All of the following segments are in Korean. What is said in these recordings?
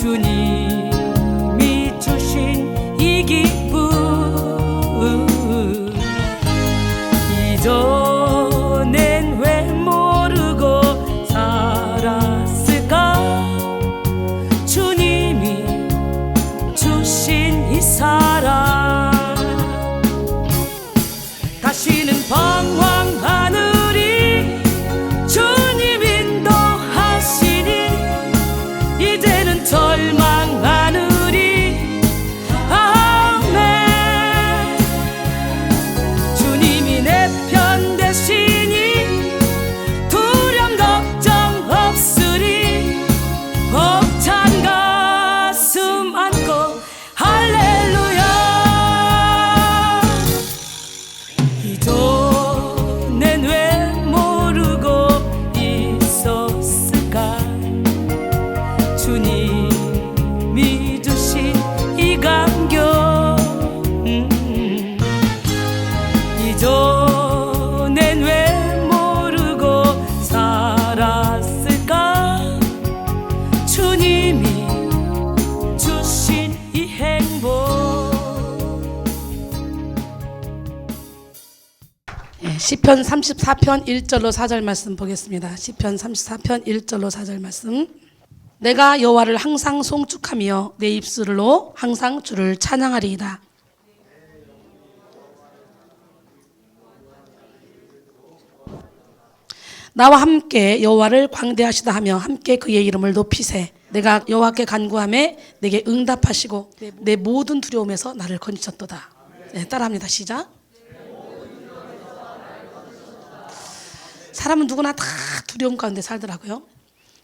주님이 주신 이 기쁨 이전엔 왜 모르고 살았을까 주님이 주신 이 사랑 다시는 방황하느니 주님 인도하시니 이제는 절망하느니 아멘 주님이 내 편 되시니 두려움 걱정 없으리 벅찬 가슴 안고 할렐루야 이전엔 왜 모르고 있었을까 주님이 주신 이 감격 이전엔 왜 모르고 살았을까 주님이 주신 이 행복 시편 34편 1절로 4절 말씀 보겠습니다. 시편 34편 1절로 4절 말씀. 내가 여호와를 항상 송축하며 내 입술로 항상 주를 찬양하리이다. 나와 함께 여호와를 광대하시다 하며 함께 그의 이름을 높이세. 내가 여호와께 간구하매 내게 응답하시고 내 모든 두려움에서 나를 건지셨도다. 네, 따라합니다. 시작. 사람은 누구나 다 두려움 가운데 살더라고요.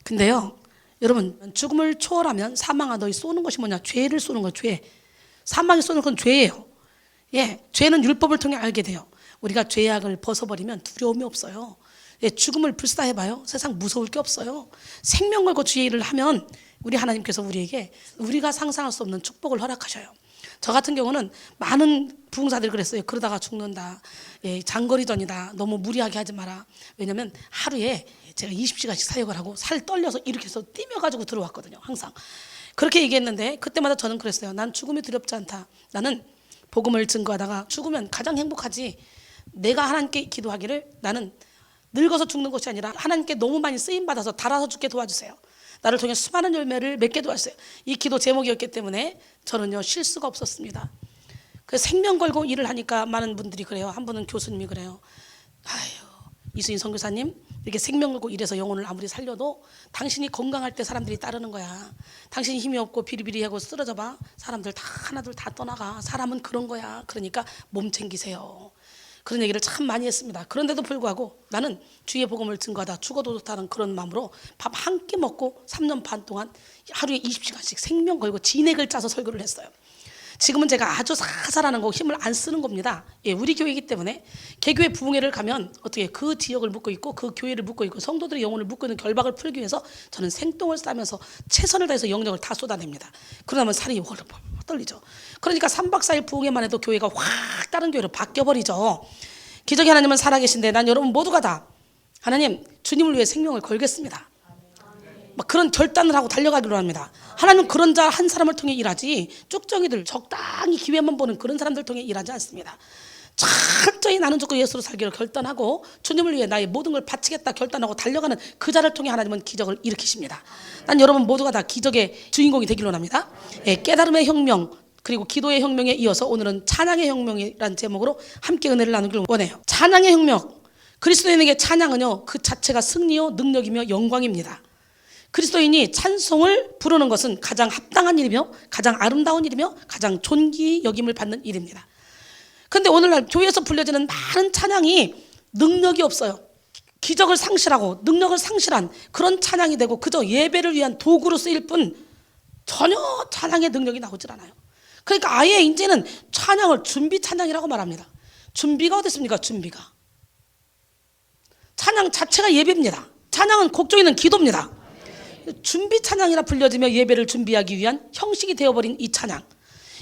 근데요 여러분 죽음을 초월하면 사망아 너희 쏘는 것이 뭐냐? 죄를 쏘는 거예요. 죄. 사망이 쏘는 건 죄예요. 예, 죄는 율법을 통해 알게 돼요. 우리가 죄악을 벗어버리면 두려움이 없어요. 예, 죽음을 불사해봐요. 세상 무서울 게 없어요. 생명 걸고 주의 일을 하면 우리 하나님께서 우리에게 우리가 상상할 수 없는 축복을 허락하셔요. 저 같은 경우는 많은 부흥사들이 그랬어요. 그러다가 죽는다. 예, 장거리전이다. 너무 무리하게 하지 마라. 왜냐면 하루에 제가 20시간씩 사역을 하고 살 떨려서 이렇게 해서 뛰며가지고 들어왔거든요. 항상. 그렇게 얘기했는데 그때마다 저는 그랬어요. 난 죽음이 두렵지 않다. 나는 복음을 증거하다가 죽으면 가장 행복하지. 내가 하나님께 기도하기를 나는 늙어서 죽는 것이 아니라 하나님께 너무 많이 쓰임받아서 달아서 죽게 도와주세요. 나를 통해 수많은 열매를 맺게 도와주세요. 이 기도 제목이었기 때문에 저는요 쉴 수가 없었습니다. 그래서 생명 걸고 일을 하니까 많은 분들이 그래요. 한 분은 교수님이 그래요. 아유 이수인 선교사님 이렇게 생명 걸고 일해서 영혼을 아무리 살려도 당신이 건강할 때 사람들이 따르는 거야. 당신이 힘이 없고 비리비리하고 쓰러져 봐. 사람들 다 하나둘 다 떠나가. 사람은 그런 거야. 그러니까 몸 챙기세요. 그런 얘기를 참 많이 했습니다. 그런데도 불구하고 나는 주의 복음을 증거하다 죽어도 좋다는 그런 마음으로 밥 한 끼 먹고 3년 반 동안 하루에 20시간씩 생명 걸고 진액을 짜서 설교를 했어요. 지금은 제가 아주 사살하는 거 힘을 안 쓰는 겁니다. 예, 우리 교회이기 때문에 개교회 부흥회를 가면 어떻게 그 지역을 묶고 있고 그 교회를 묶고 있고 성도들의 영혼을 묶고 있는 결박을 풀기 위해서 저는 생똥을 싸면서 최선을 다해서 영역을 다 쏟아냅니다. 그러면 살이 월월 떨리죠. 그러니까 3박 4일 부흥회만 해도 교회가 확 다른 교회로 바뀌어버리죠. 기적의 하나님은 살아계신데 난 여러분 모두가 다 하나님 주님을 위해 생명을 걸겠습니다. 막 그런 결단을 하고 달려가기로 합니다. 하나님은 그런 자 한 사람을 통해 일하지 쭉정이들 적당히 기회만 보는 그런 사람들 통해 일하지 않습니다. 철저히 나는 죽고 예수로 살기로 결단하고 주님을 위해 나의 모든 걸 바치겠다 결단하고 달려가는 그 자를 통해 하나님은 기적을 일으키십니다. 난 여러분 모두가 다 기적의 주인공이 되기를 원합니다. 예, 깨달음의 혁명 그리고 기도의 혁명에 이어서 오늘은 찬양의 혁명이라는 제목으로 함께 은혜를 나누기를 원해요. 찬양의 혁명. 그리스도인에게 찬양은요 그 자체가 승리요 능력이며 영광입니다. 그리스도인이 찬송을 부르는 것은 가장 합당한 일이며 가장 아름다운 일이며 가장 존귀 여김을 받는 일입니다. 그런데 오늘날 교회에서 불려지는 많은 찬양이 능력이 없어요. 기적을 상실하고 능력을 상실한 그런 찬양이 되고 그저 예배를 위한 도구로 쓰일 뿐 전혀 찬양의 능력이 나오질 않아요. 그러니까 아예 이제는 찬양을 준비 찬양이라고 말합니다. 준비가 어딨습니까? 준비가. 찬양 자체가 예배입니다. 찬양은 곡조이는 기도입니다. 준비 찬양이라 불려지며 예배를 준비하기 위한 형식이 되어버린 이 찬양,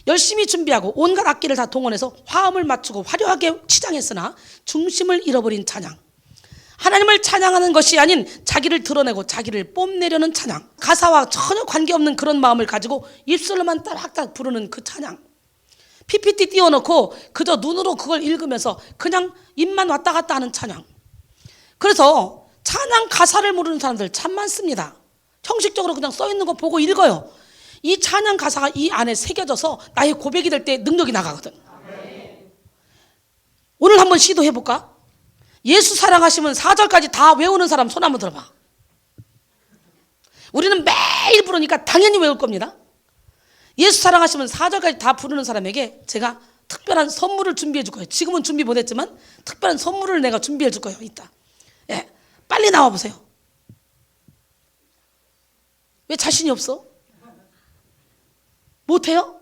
열심히 준비하고 온갖 악기를 다 동원해서 화음을 맞추고 화려하게 치장했으나 중심을 잃어버린 찬양. 하나님을 찬양하는 것이 아닌 자기를 드러내고 자기를 뽐내려는 찬양, 가사와 전혀 관계없는 그런 마음을 가지고 입술로만 따락따락 부르는 그 찬양, PPT 띄워놓고 그저 눈으로 그걸 읽으면서 그냥 입만 왔다 갔다 하는 찬양. 그래서 찬양 가사를 모르는 사람들 참 많습니다. 형식적으로 그냥 써있는 거 보고 읽어요. 이 찬양 가사가 이 안에 새겨져서 나의 고백이 될 때 능력이 나가거든. 오늘 한번 시도해볼까? 예수 사랑하시면 4절까지 다 외우는 사람 손 한번 들어봐. 우리는 매일 부르니까 당연히 외울 겁니다. 예수 사랑하시면 4절까지 다 부르는 사람에게 제가 특별한 선물을 준비해 줄 거예요. 지금은 준비 못했지만 특별한 선물을 내가 준비해 줄 거예요. 이따. 예, 빨리 나와 보세요. 왜 자신이 없어? 못해요?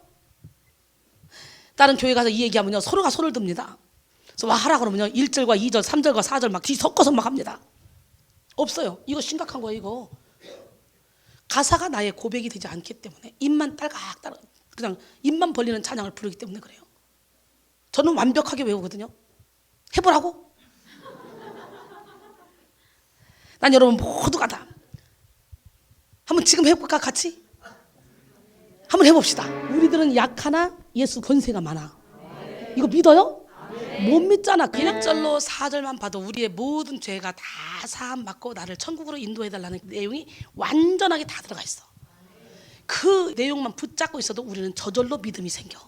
다른 교회 가서 이 얘기하면요 서로가 손을 듭니다. 그래서 와 하라 그러면요 1절과 2절 3절과 4절 막 뒤 섞어서 막 합니다. 없어요. 이거 심각한 거예요. 이거 가사가 나의 고백이 되지 않기 때문에 입만 딸깍딸깍 그냥 입만 벌리는 찬양을 부르기 때문에 그래요. 저는 완벽하게 외우거든요. 해보라고? 난 여러분 모두가 다 한번 지금 해볼까 같이? 한번 해봅시다. 우리들은 약하나 예수 권세가 많아. 이거 믿어요? 못 믿잖아. 그냥 절로 4절만 봐도 우리의 모든 죄가 다 사함받고 나를 천국으로 인도해달라는 내용이 완전하게 다 들어가 있어. 그 내용만 붙잡고 있어도 우리는 저절로 믿음이 생겨.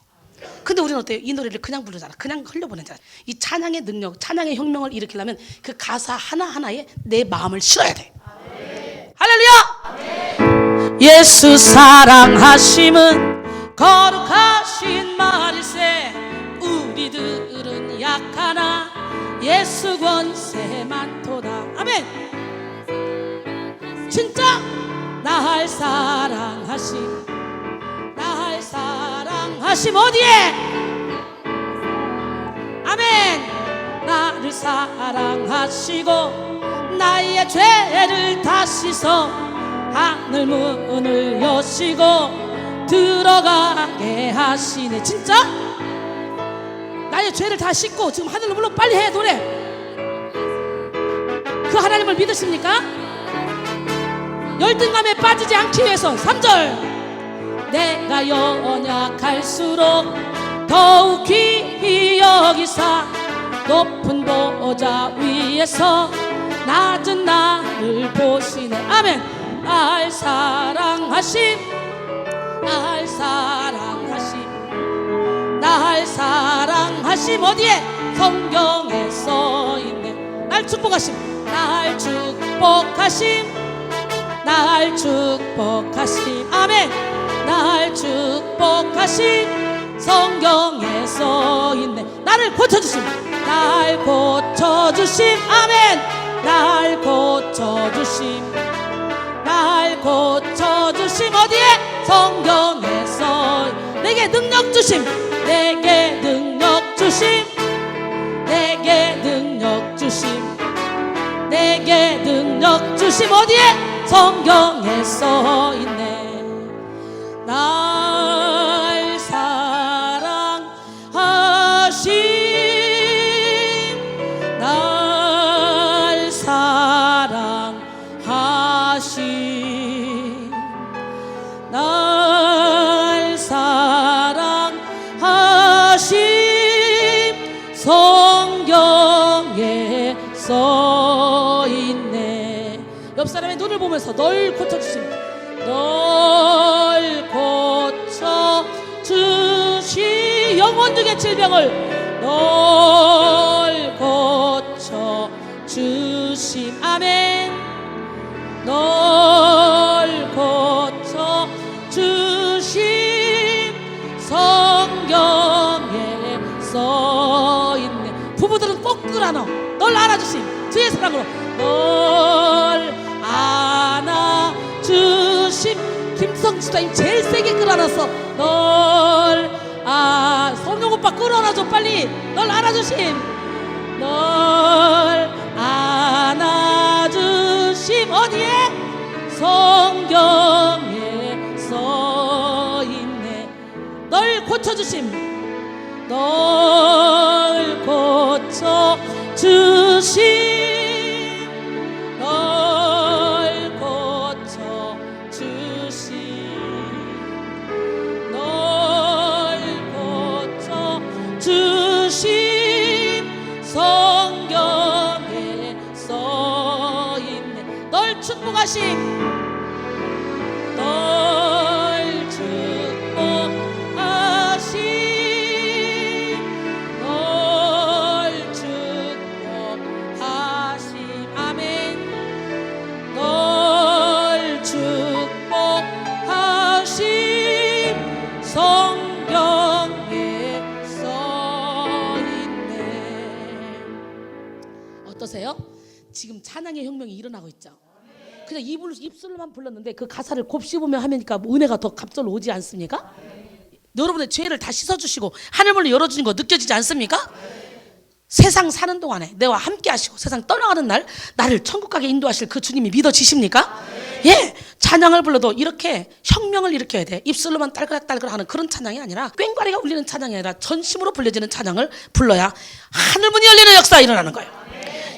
근데 우리는 어때요? 이 노래를 그냥 부르잖아. 그냥 흘려보내잖아. 이 찬양의 능력, 찬양의 혁명을 일으키려면 그 가사 하나하나에 내 마음을 실어야 돼. 할렐루야! 예수 사랑하심은 거룩하신 말일세. 우리들은 약하나 예수 권세 많도다. 아멘. 진짜 나를 사랑하심, 나를 사랑하심 어디에? 아멘. 나를 사랑하시고 나의 죄를 다 씻어 하늘 문을 여시고 들어가게 하시네. 진짜? 나의 죄를 다 씻고 지금 하늘로 물론 빨리 해 노래. 그 하나님을 믿으십니까? 열등감에 빠지지 않기 위해서 3절 내가 연약할수록 더욱 귀히 여기사 높은 보좌 위에서 낮은 나를 보시네. 아멘. 날 사랑하심, 날 사랑하심, 날 사랑하심 어디에? 성경에 써있네. 날 축복하심, 날 축복하심, 날 축복하심. 아멘. 날 축복하심 성경에 써있네. 나를 고쳐주심, 날 고쳐주심. 아멘. 날 고쳐주심, 날 고쳐주심 어디에? 성경에 써있네. 내게 능력 주심, 내게 능력 주심, 내게 능력 주심, 내게 능력 주심 어디에? 성경에 써있네. 날 사랑하심, 날 사랑하심, 날 사랑하심 성경에 써있네. 옆 사람의 눈을 보면서 널 고쳐주심, 널 고쳐주심. 영혼 중의 질병을 널 고쳐주심. 아멘. 널 고쳐주심 성경에 써있네. 부부들은 꼭 끌어안아. 널 안아주심. 주의 사랑으로 널 안아주심. 김성주 집사님 제일 세게 끌어안았어. 널 성령 오빠 끌어안아줘 빨리. 널 안아주심, 널 안아주심 어디에? 성경에 써있네. 널 고쳐주심, 널 고쳐주심, 축복하심 널 축복하심 널 축복하심 아멘 널 축복하심 성경에 써있네. 어떠세요? 지금 찬양의 혁명이 일어나고 있죠. 그냥 입술로만 불렀는데 그 가사를 곱씹으며 하니까 은혜가 더 갑절로 오지 않습니까? 여러분의 죄를 다 씻어주시고 하늘문을 열어주는 거 느껴지지 않습니까? 세상 사는 동안에 내와 함께 하시고 세상 떠나가는 날 나를 천국 가게 인도하실 그 주님이 믿어지십니까? 예, 찬양을 불러도 이렇게 혁명을 일으켜야 돼. 입술로만 딸그락딸그락 하는 그런 찬양이 아니라 꽹과리가 울리는 찬양이 아니라 전심으로 불려지는 찬양을 불러야 하늘문이 열리는 역사가 일어나는 거예요.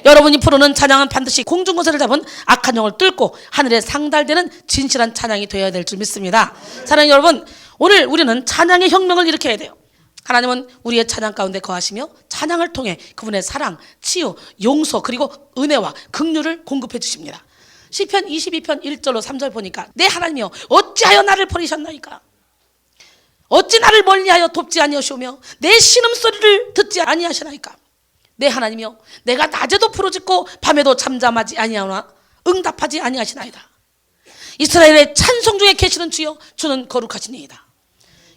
여러분이 부르는 찬양은 반드시 공중권세를 잡은 악한 영을 뚫고 하늘에 상달되는 진실한 찬양이 되어야 될 줄 믿습니다. 사랑하는 여러분, 오늘 우리는 찬양의 혁명을 일으켜야 돼요. 하나님은 우리의 찬양 가운데 거하시며 찬양을 통해 그분의 사랑, 치유, 용서 그리고 은혜와 긍휼을 공급해 주십니다. 시편 22편 1절로 3절 보니까 내 하나님이여 어찌하여 나를 버리셨나이까 어찌 나를 멀리하여 돕지 아니하시오며 내 신음소리를 듣지 아니하시나이까 내 하나님이여 내가 낮에도 부르짖고 밤에도 잠잠하지 아니하오나 응답하지 아니하시나이다. 이스라엘의 찬송 중에 계시는 주여 주는 거룩하시니이다.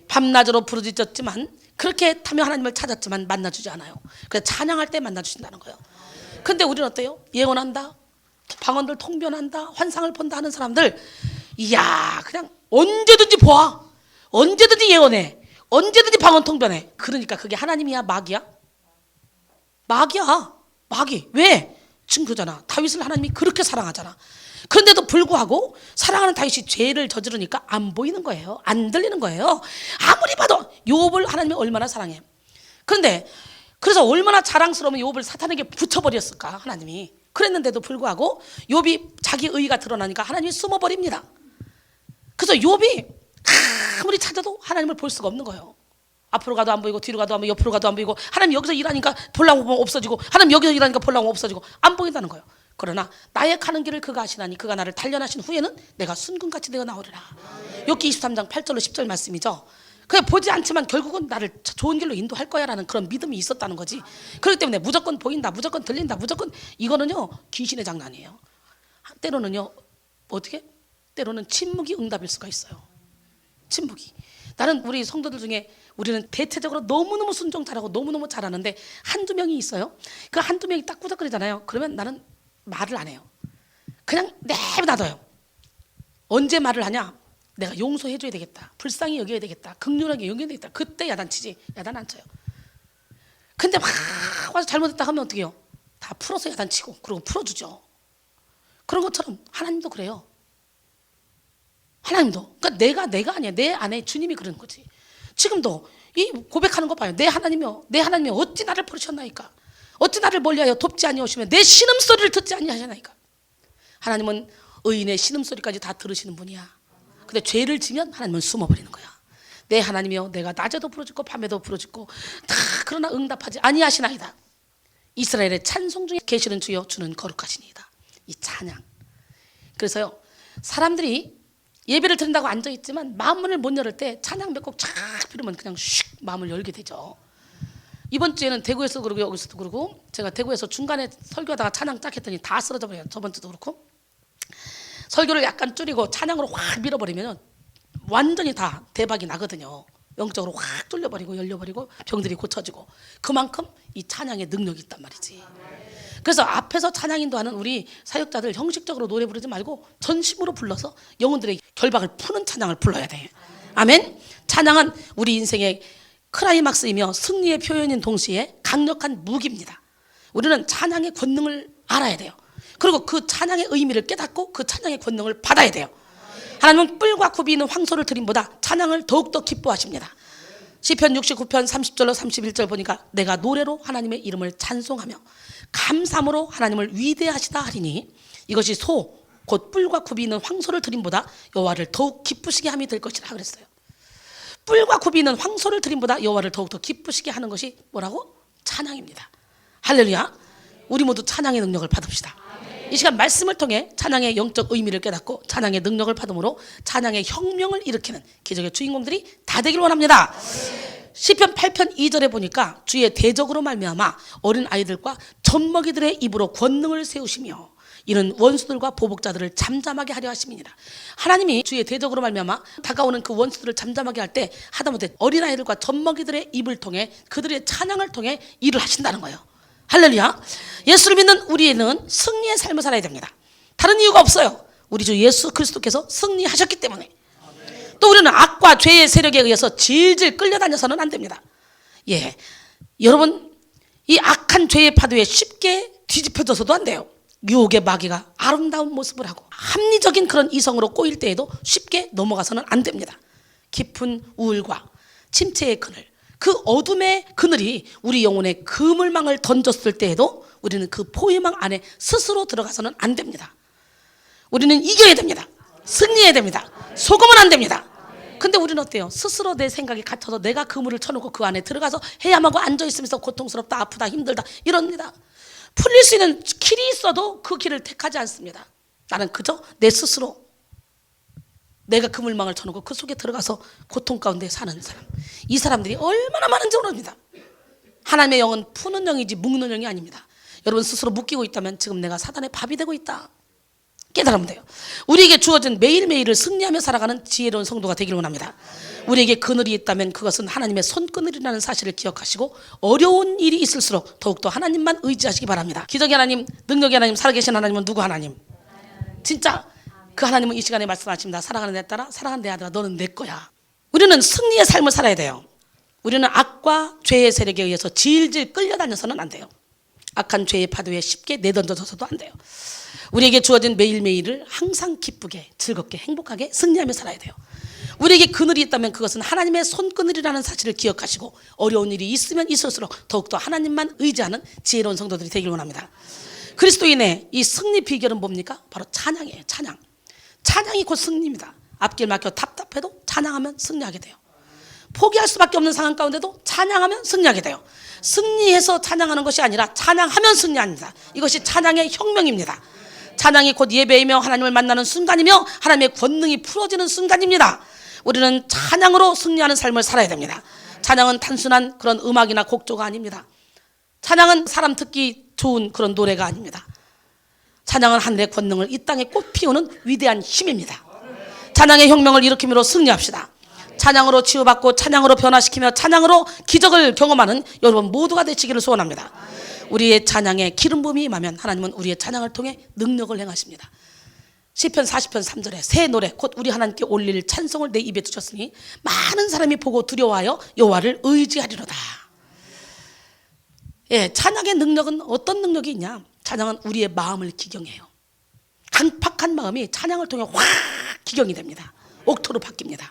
밤낮으로 부르짖었지만 그렇게 타며 하나님을 찾았지만 만나주지 않아요. 그래서 찬양할 때 만나주신다는 거예요. 근데 우리는 어때요? 예언한다, 방언들 통변한다, 환상을 본다 하는 사람들 이야 그냥 언제든지 보아, 언제든지 예언해, 언제든지 방언 통변해. 그러니까 그게 하나님이야 마귀야? 마귀야. 마귀. 왜? 증거잖아. 다윗을 하나님이 그렇게 사랑하잖아. 그런데도 불구하고 사랑하는 다윗이 죄를 저지르니까 안 보이는 거예요. 안 들리는 거예요. 아무리 봐도 욥을 하나님이 얼마나 사랑해. 그런데 그래서 얼마나 자랑스러우면 욥을 사탄에게 붙여버렸을까 하나님이. 그랬는데도 불구하고 욥이 자기 의의가 드러나니까 하나님이 숨어버립니다. 그래서 욥이 아무리 찾아도 하나님을 볼 수가 없는 거예요. 앞으로 가도 안 보이고 뒤로 가도 안 보이고 옆으로 가도 안 보이고 하나님 여기서 일하니까 볼랑 없어지고 하나님 여기서 일하니까 볼랑 없어지고 안 보인다는 거예요. 그러나 나의 가는 길을 그가 아시나니 그가 나를 단련하신 후에는 내가 순금같이 되어 나오리라. 욥기 23장 8절로 10절 말씀이죠. 그냥 보지 않지만 결국은 나를 좋은 길로 인도할 거야 라는 그런 믿음이 있었다는 거지. 그렇기 때문에 무조건 보인다, 무조건 들린다, 무조건 이거는요 귀신의 장난이에요. 때로는요 어떻게? 때로는 침묵이 응답일 수가 있어요. 침묵이. 나는 우리 성도들 중에 우리는 대체적으로 너무너무 순종 잘하고 너무너무 잘하는데 한두 명이 있어요. 그 한두 명이 딱 꾸덕거리잖아요. 그러면 나는 말을 안 해요. 그냥 내버려둬요. 언제 말을 하냐? 내가 용서해줘야 되겠다, 불쌍히 여겨야 되겠다, 긍휼하게 여겨야 되겠다. 그때 야단치지 야단 안 쳐요. 근데 막 와서 잘못했다 하면 어떻게 해요? 다 풀어서 야단치고 그리고 풀어주죠. 그런 것처럼 하나님도 그래요. 하나님도. 그러니까 내가 아니야. 내 안에 주님이 그러는 거지. 지금도 이 고백하는 거 봐요. 내 하나님이여 어찌 나를 버리셨나이까 어찌 나를 멀리하여 돕지 아니하시며 내 신음소리를 듣지 아니하시나이까. 하나님은 의인의 신음소리까지 다 들으시는 분이야. 근데 죄를 지면 하나님은 숨어버리는 거야. 내 하나님이여 내가 낮에도 부르짖고 밤에도 부르짖고 다 그러나 응답하지 아니하시나이다. 이스라엘의 찬송 중에 계시는 주여 주는 거룩하시니이다. 이 찬양. 그래서요 사람들이 예배를 드린다고 앉아있지만 마음문을 못 열을 때 찬양 몇 곡 쫙 부르면 그냥 슉 마음을 열게 되죠. 이번 주에는 대구에서 그러고 여기서도 그러고 제가 대구에서 중간에 설교하다가 찬양 딱 했더니 다 쓰러져 버려요. 저번 주도 그렇고 설교를 약간 줄이고 찬양으로 확 밀어버리면 완전히 다 대박이 나거든요. 영적으로 확 뚫려버리고 열려버리고 병들이 고쳐지고 그만큼 이 찬양의 능력이 있단 말이지. 그래서 앞에서 찬양 인도하는 우리 사역자들 형식적으로 노래 부르지 말고 전심으로 불러서 영혼들의 결박을 푸는 찬양을 불러야 돼. 아멘. 찬양은 우리 인생의 클라이막스이며 승리의 표현인 동시에 강력한 무기입니다. 우리는 찬양의 권능을 알아야 돼요. 그리고 그 찬양의 의미를 깨닫고 그 찬양의 권능을 받아야 돼요. 하나님은 뿔과 굽이 있는 황소를 드림보다 찬양을 더욱더 기뻐하십니다. 시편 69편 30절로 31절 보니까 내가 노래로 하나님의 이름을 찬송하며 감사함으로 하나님을 위대하시다 하리니 이것이 소 곧 뿔과 굽이 있는 황소를 드림보다 여호와를 더욱 기쁘시게 함이 될 것이라 그랬어요. 뿔과 굽이 있는 황소를 드림보다 여호와를 더욱더 기쁘시게 하는 것이 뭐라고? 찬양입니다. 할렐루야. 우리 모두 찬양의 능력을 받읍시다. 이 시간 말씀을 통해 찬양의 영적 의미를 깨닫고 찬양의 능력을 받음으로 찬양의 혁명을 일으키는 기적의 주인공들이 다 되기를 원합니다. 시편 8편 2절에 보니까 주의 대적으로 말미암아 어린 아이들과 젖먹이들의 입으로 권능을 세우시며 이는 원수들과 보복자들을 잠잠하게 하려 하심이니라. 하나님이 주의 대적으로 말미암아 다가오는 그 원수들을 잠잠하게 할 때 하다못해 어린아이들과 젖먹이들의 입을 통해 그들의 찬양을 통해 일을 하신다는 거예요. 할렐루야. 예수를 믿는 우리는 승리의 삶을 살아야 됩니다. 다른 이유가 없어요. 우리 주 예수 그리스도께서 승리하셨기 때문에. 또 우리는 악과 죄의 세력에 의해서 질질 끌려다녀서는 안 됩니다. 예, 여러분 이 악한 죄의 파도에 쉽게 뒤집혀져서도 안 돼요. 유혹의 마귀가 아름다운 모습을 하고 합리적인 그런 이성으로 꼬일 때에도 쉽게 넘어가서는 안 됩니다. 깊은 우울과 침체의 그늘, 그 어둠의 그늘이 우리 영혼에 그물망을 던졌을 때에도 우리는 그 포위망 안에 스스로 들어가서는 안 됩니다. 우리는 이겨야 됩니다. 승리해야 됩니다. 속으면 안 됩니다. 근데 우리는 어때요? 스스로 내 생각에 갇혀서 내가 그물을 쳐놓고 그 안에 들어가서 해야만 하고 앉아있으면서 고통스럽다, 아프다, 힘들다 이럽니다. 풀릴 수 있는 길이 있어도 그 길을 택하지 않습니다. 나는 그저 내 스스로 내가 그물망을 쳐놓고 그 속에 들어가서 고통 가운데 사는 사람, 이 사람들이 얼마나 많은지 모릅니다. 하나님의 영은 푸는 영이지 묶는 영이 아닙니다. 여러분 스스로 묶이고 있다면 지금 내가 사단의 밥이 되고 있다 깨달으면 돼요. 우리에게 주어진 매일매일을 승리하며 살아가는 지혜로운 성도가 되기를 원합니다. 우리에게 그늘이 있다면 그것은 하나님의 손그늘이라는 사실을 기억하시고 어려운 일이 있을수록 더욱더 하나님만 의지하시기 바랍니다. 기적의 하나님, 능력의 하나님, 살아계신 하나님은 누구 하나님? 진짜 그 하나님은 이 시간에 말씀하십니다. 사랑하는 내 딸아, 사랑하는 내 아들아, 너는 내 거야. 우리는 승리의 삶을 살아야 돼요. 우리는 악과 죄의 세력에 의해서 질질 끌려다녀서는 안 돼요. 악한 죄의 파도에 쉽게 내던져져서도 안 돼요. 우리에게 주어진 매일매일을 항상 기쁘게, 즐겁게, 행복하게 승리하며 살아야 돼요. 우리에게 그늘이 있다면 그것은 하나님의 손그늘이라는 사실을 기억하시고 어려운 일이 있으면 있을수록 더욱더 하나님만 의지하는 지혜로운 성도들이 되길 원합니다. 그리스도인의 이 승리 비결은 뭡니까? 바로 찬양이에요. 찬양. 찬양이 곧 승리입니다. 앞길 막혀 답답해도 찬양하면 승리하게 돼요. 포기할 수밖에 없는 상황 가운데도 찬양하면 승리하게 돼요. 승리해서 찬양하는 것이 아니라 찬양하면 승리합니다. 이것이 찬양의 혁명입니다. 찬양이 곧 예배이며 하나님을 만나는 순간이며 하나님의 권능이 풀어지는 순간입니다. 우리는 찬양으로 승리하는 삶을 살아야 됩니다. 찬양은 단순한 그런 음악이나 곡조가 아닙니다. 찬양은 사람 듣기 좋은 그런 노래가 아닙니다. 찬양은 하늘의 권능을 이 땅에 꽃 피우는 위대한 힘입니다. 찬양의 혁명을 일으킴으로 승리합시다. 찬양으로 치유받고 찬양으로 변화시키며 찬양으로 기적을 경험하는 여러분 모두가 되시기를 소원합니다. 우리의 찬양에 기름 부음이 임하면 하나님은 우리의 찬양을 통해 능력을 행하십니다. 시편 40편 3절에 새 노래 곧 우리 하나님께 올릴 찬송을 내 입에 두셨으니 많은 사람이 보고 두려워하여 여호와를 의지하리로다. 예, 찬양의 능력은 어떤 능력이 있냐? 찬양은 우리의 마음을 기경해요. 강팍한 마음이 찬양을 통해 확 기경이 됩니다. 옥토로 바뀝니다.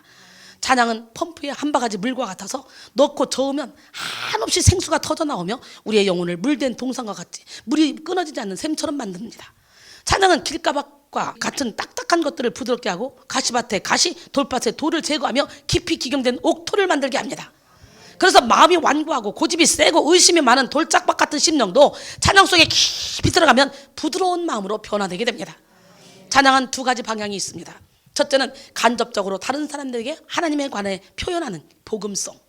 찬양은 펌프에 한 바가지 물과 같아서 넣고 저으면 한없이 생수가 터져나오며 우리의 영혼을 물된 동상과 같이 물이 끊어지지 않는 샘처럼 만듭니다. 찬양은 길가박과 같은 딱딱한 것들을 부드럽게 하고 가시밭에 가시, 돌밭에 돌을 제거하며 깊이 기경된 옥토를 만들게 합니다. 그래서 마음이 완고하고 고집이 세고 의심이 많은 돌짝박 같은 심령도 찬양 속에 깊이 들어가면 부드러운 마음으로 변화되게 됩니다. 찬양은 두 가지 방향이 있습니다. 첫째는 간접적으로 다른 사람들에게 하나님에 관해 표현하는 복음송.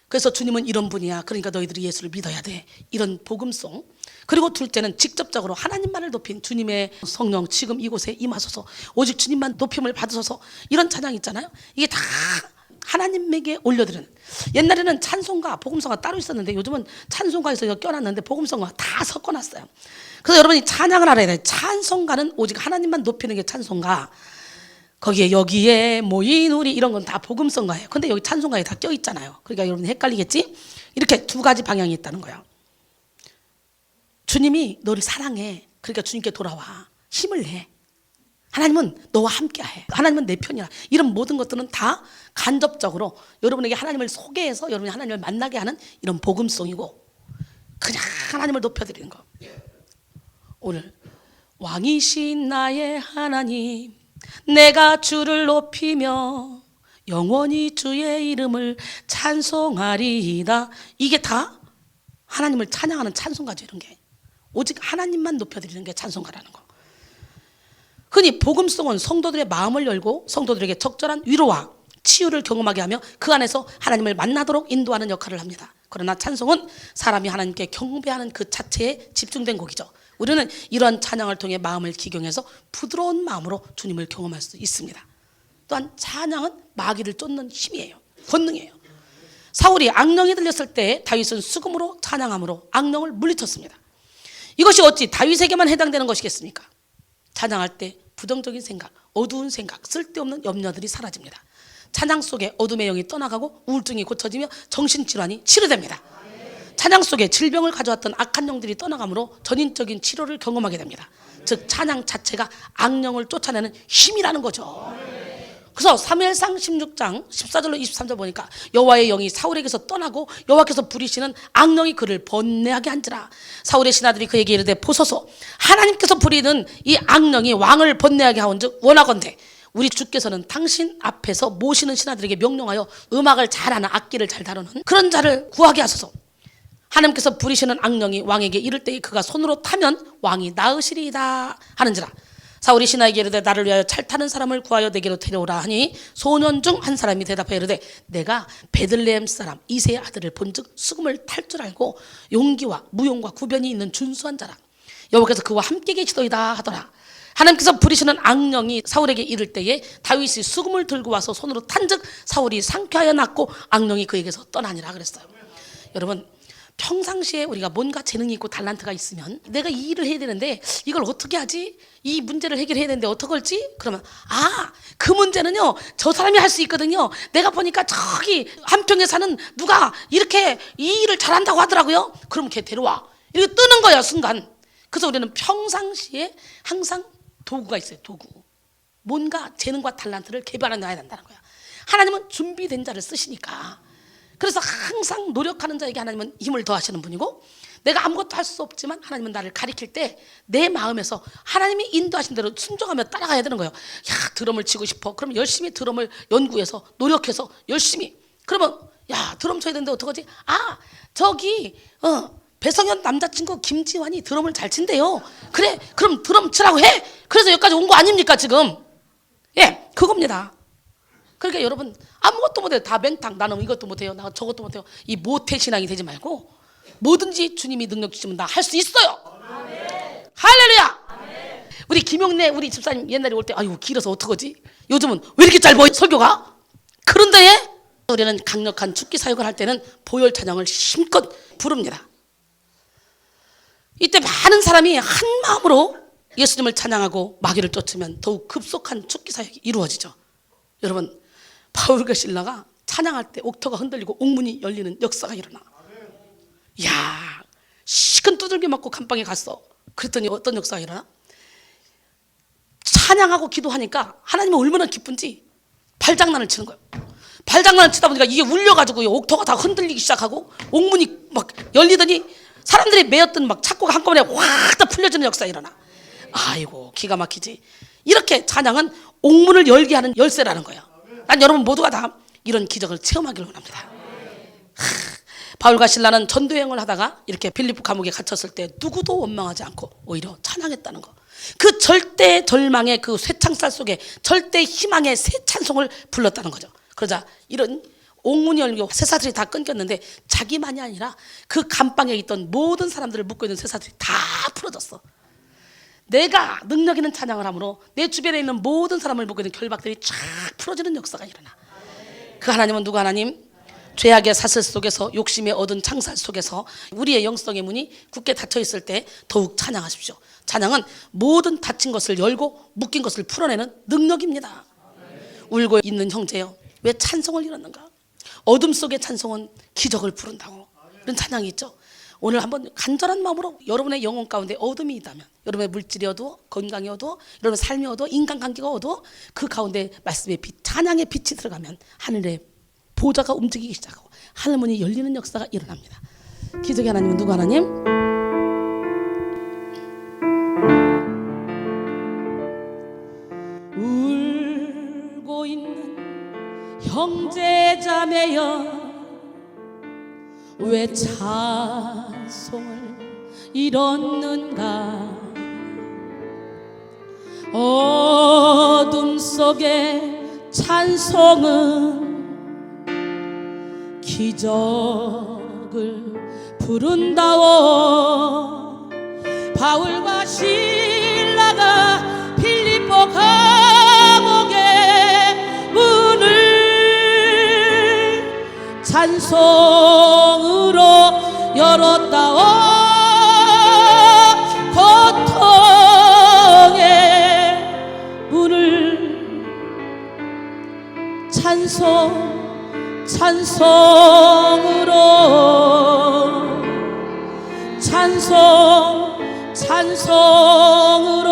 그래서 주님은 이런 분이야, 그러니까 너희들이 예수를 믿어야 돼, 이런 복음송. 그리고 둘째는 직접적으로 하나님만을 높인 주님의 성령 지금 이곳에 임하소서, 오직 주님만 높임을 받으소서, 이런 찬양 있잖아요. 이게 다 하나님에게 올려드리는. 옛날에는 찬송가, 복음송가 따로 있었는데 요즘은 찬송가에서 이거 껴놨는데 복음송가 다 섞어놨어요. 그래서 여러분이 찬양을 알아야 돼요. 찬송가는 오직 하나님만 높이는 게 찬송가. 거기에 여기에 모인 우리 이런 건 다 복음송가예요. 근데 여기 찬송가에 다 껴있잖아요. 그러니까 여러분 헷갈리겠지? 이렇게 두 가지 방향이 있다는 거예요. 주님이 너를 사랑해. 그러니까 주님께 돌아와. 힘을 내. 하나님은 너와 함께해. 하나님은 내 편이야. 이런 모든 것들은 다 간접적으로 여러분에게 하나님을 소개해서 여러분이 하나님을 만나게 하는 이런 복음송이고, 그냥 하나님을 높여드리는 거. 오늘 왕이신 나의 하나님, 내가 주를 높이며 영원히 주의 이름을 찬송하리이다. 이게 다 하나님을 찬양하는 찬송가죠. 이런 게 오직 하나님만 높여드리는 게 찬송가라는 거. 흔히 복음송은 성도들의 마음을 열고 성도들에게 적절한 위로와 치유를 경험하게 하며 그 안에서 하나님을 만나도록 인도하는 역할을 합니다. 그러나 찬송은 사람이 하나님께 경배하는 그 자체에 집중된 곡이죠. 우리는 이러한 찬양을 통해 마음을 기경해서 부드러운 마음으로 주님을 경험할 수 있습니다. 또한 찬양은 마귀를 쫓는 힘이에요. 권능이에요. 사울이 악령이 들렸을 때 다윗은 수금으로 찬양함으로 악령을 물리쳤습니다. 이것이 어찌 다윗에게만 해당되는 것이겠습니까? 찬양할 때 부정적인 생각, 어두운 생각, 쓸데없는 염려들이 사라집니다. 찬양 속에 어둠의 영이 떠나가고 우울증이 고쳐지며 정신질환이 치료됩니다. 찬양 속에 질병을 가져왔던 악한 영들이 떠나가므로 전인적인 치료를 경험하게 됩니다. 즉 찬양 자체가 악령을 쫓아내는 힘이라는 거죠. 그래서 사무엘상 16장 14절로 23절 보니까 여호와의 영이 사울에게서 떠나고 여호와께서 부리시는 악령이 그를 번뇌하게 한지라. 사울의 신하들이 그에게 이르되 보소서, 하나님께서 부리는 이 악령이 왕을 번뇌하게 하온즉 원하건대 우리 주께서는 당신 앞에서 모시는 신하들에게 명령하여 음악을 잘하는, 악기를 잘 다루는 그런 자를 구하게 하소서. 하나님께서 부리시는 악령이 왕에게 이를 때에 그가 손으로 타면 왕이 나으시리이다 하는지라. 사울이 신하에게 이르되 나를 위하여 찰 타는 사람을 구하여 내게로 데려오라 하니 소년 중 한 사람이 대답하여 이르되 내가 베들레헴 사람 이새의 아들을 본즉 수금을 탈 줄 알고 용기와 무용과 구변이 있는 준수한 자라. 여호와께서 그와 함께 계시도이다 하더라. 하나님께서 부리시는 악령이 사울에게 이를 때에 다윗이 수금을 들고 와서 손으로 탄즉 사울이 상쾌하여 낫고 악령이 그에게서 떠나니라 그랬어요. 여러분, 평상시에 우리가 뭔가 재능이 있고 달란트가 있으면 내가 이 일을 해야 되는데 이걸 어떻게 하지? 이 문제를 해결해야 되는데 어떻게 할지? 그러면 그 문제는요 저 사람이 할 수 있거든요. 내가 보니까 저기 한평에 사는 누가 이렇게 이 일을 잘한다고 하더라고요. 그럼 걔 데려와. 이렇게 뜨는 거야 순간. 그래서 우리는 평상시에 항상 도구가 있어요. 도구. 뭔가 재능과 달란트를 개발해 놔야 된다는 거야. 하나님은 준비된 자를 쓰시니까. 그래서 항상 노력하는 자에게 하나님은 힘을 더하시는 분이고, 내가 아무것도 할 수 없지만 하나님은 나를 가리킬 때 내 마음에서 하나님이 인도하신 대로 순종하며 따라가야 되는 거예요. 야, 드럼을 치고 싶어. 그럼 열심히 드럼을 연구해서 노력해서 열심히. 그러면 야, 드럼 쳐야 되는데 어떡하지? 저기 배성현 남자친구 김지환이 드럼을 잘 친대요. 그래, 그럼 드럼 치라고 해. 그래서 여기까지 온 거 아닙니까 지금? 예, 그겁니다. 그러니까 여러분 아무것도 못해요. 다 맹탕. 나는 이것도 못해요. 나 저것도 못해요. 이 모태 신앙이 되지 말고 뭐든지 주님이 능력 주시면 나 할 수 있어요. 아멘. 할렐루야. 아멘. 우리 김용래 우리 집사님 옛날에 올 때 아유 길어서 어떡하지? 요즘은 왜 이렇게 짧아 설교가? 그런데 우리는 강력한 축기 사역을 할 때는 보혈 찬양을 힘껏 부릅니다. 이때 많은 사람이 한 마음으로 예수님을 찬양하고 마귀를 쫓으면 더욱 급속한 축기 사역이 이루어지죠. 여러분, 바울과 실라가 찬양할 때 옥터가 흔들리고 옥문이 열리는 역사가 일어나. 야, 시큰 두들겨 맞고 감방에 갔어. 그랬더니 어떤 역사가 일어나? 찬양하고 기도하니까 하나님은 얼마나 기쁜지 발장난을 치는 거예요. 발장난을 치다 보니까 이게 울려가지고 옥터가 다 흔들리기 시작하고 옥문이 막 열리더니 사람들이 메었던 막 착고가 한꺼번에 확 다 풀려지는 역사가 일어나. 아이고, 기가 막히지. 이렇게 찬양은 옥문을 열게 하는 열쇠라는 거예요. 난 여러분 모두가 다 이런 기적을 체험하기를 원합니다. 바울과 실라는 전도여행을 하다가 이렇게 빌립보 감옥에 갇혔을 때 누구도 원망하지 않고 오히려 찬양했다는 거. 그 절대 절망의 그 쇠창살 속에 절대 희망의 새 찬송을 불렀다는 거죠. 그러자 이런 옥문이 열리고 쇠사슬이 다 끊겼는데 자기만이 아니라 그 감방에 있던 모든 사람들을 묶고 있는 쇠사슬이 다 풀어졌어. 내가 능력 있는 찬양을 함으로 내 주변에 있는 모든 사람을 보고 있는 결박들이 쫙 풀어지는 역사가 일어나. 그 하나님은 누구 하나님? 죄악의 사슬 속에서 욕심에 얻은 창살 속에서 우리의 영성의 문이 굳게 닫혀 있을 때 더욱 찬양하십시오. 찬양은 모든 닫힌 것을 열고 묶인 것을 풀어내는 능력입니다. 울고 있는 형제여, 왜 찬송을 잃었는가? 어둠 속의 찬송은 기적을 부른다고. 이런 찬양이 있죠. 오늘 한번 간절한 마음으로 여러분의 영혼 가운데 어둠이 있다면, 여러분의 물질이 어두워, 건강이 어두워, 여러분의 삶이 어두워, 인간관계가 어두워, 그 가운데 말씀의 빛, 찬양의 빛이 들어가면 하늘의 보좌가 움직이기 시작하고 하늘문이 열리는 역사가 일어납니다. 기적의 하나님은 누구 하나님? 울고 있는 형제자매여, 왜 찬송을 잃었는가? 어둠 속에 찬송은 기적을 부른다오. 바울과 신라가 빌립보 감옥의 문을 찬송으로 열었다오. 고통의 문을 찬송으로 찬송으로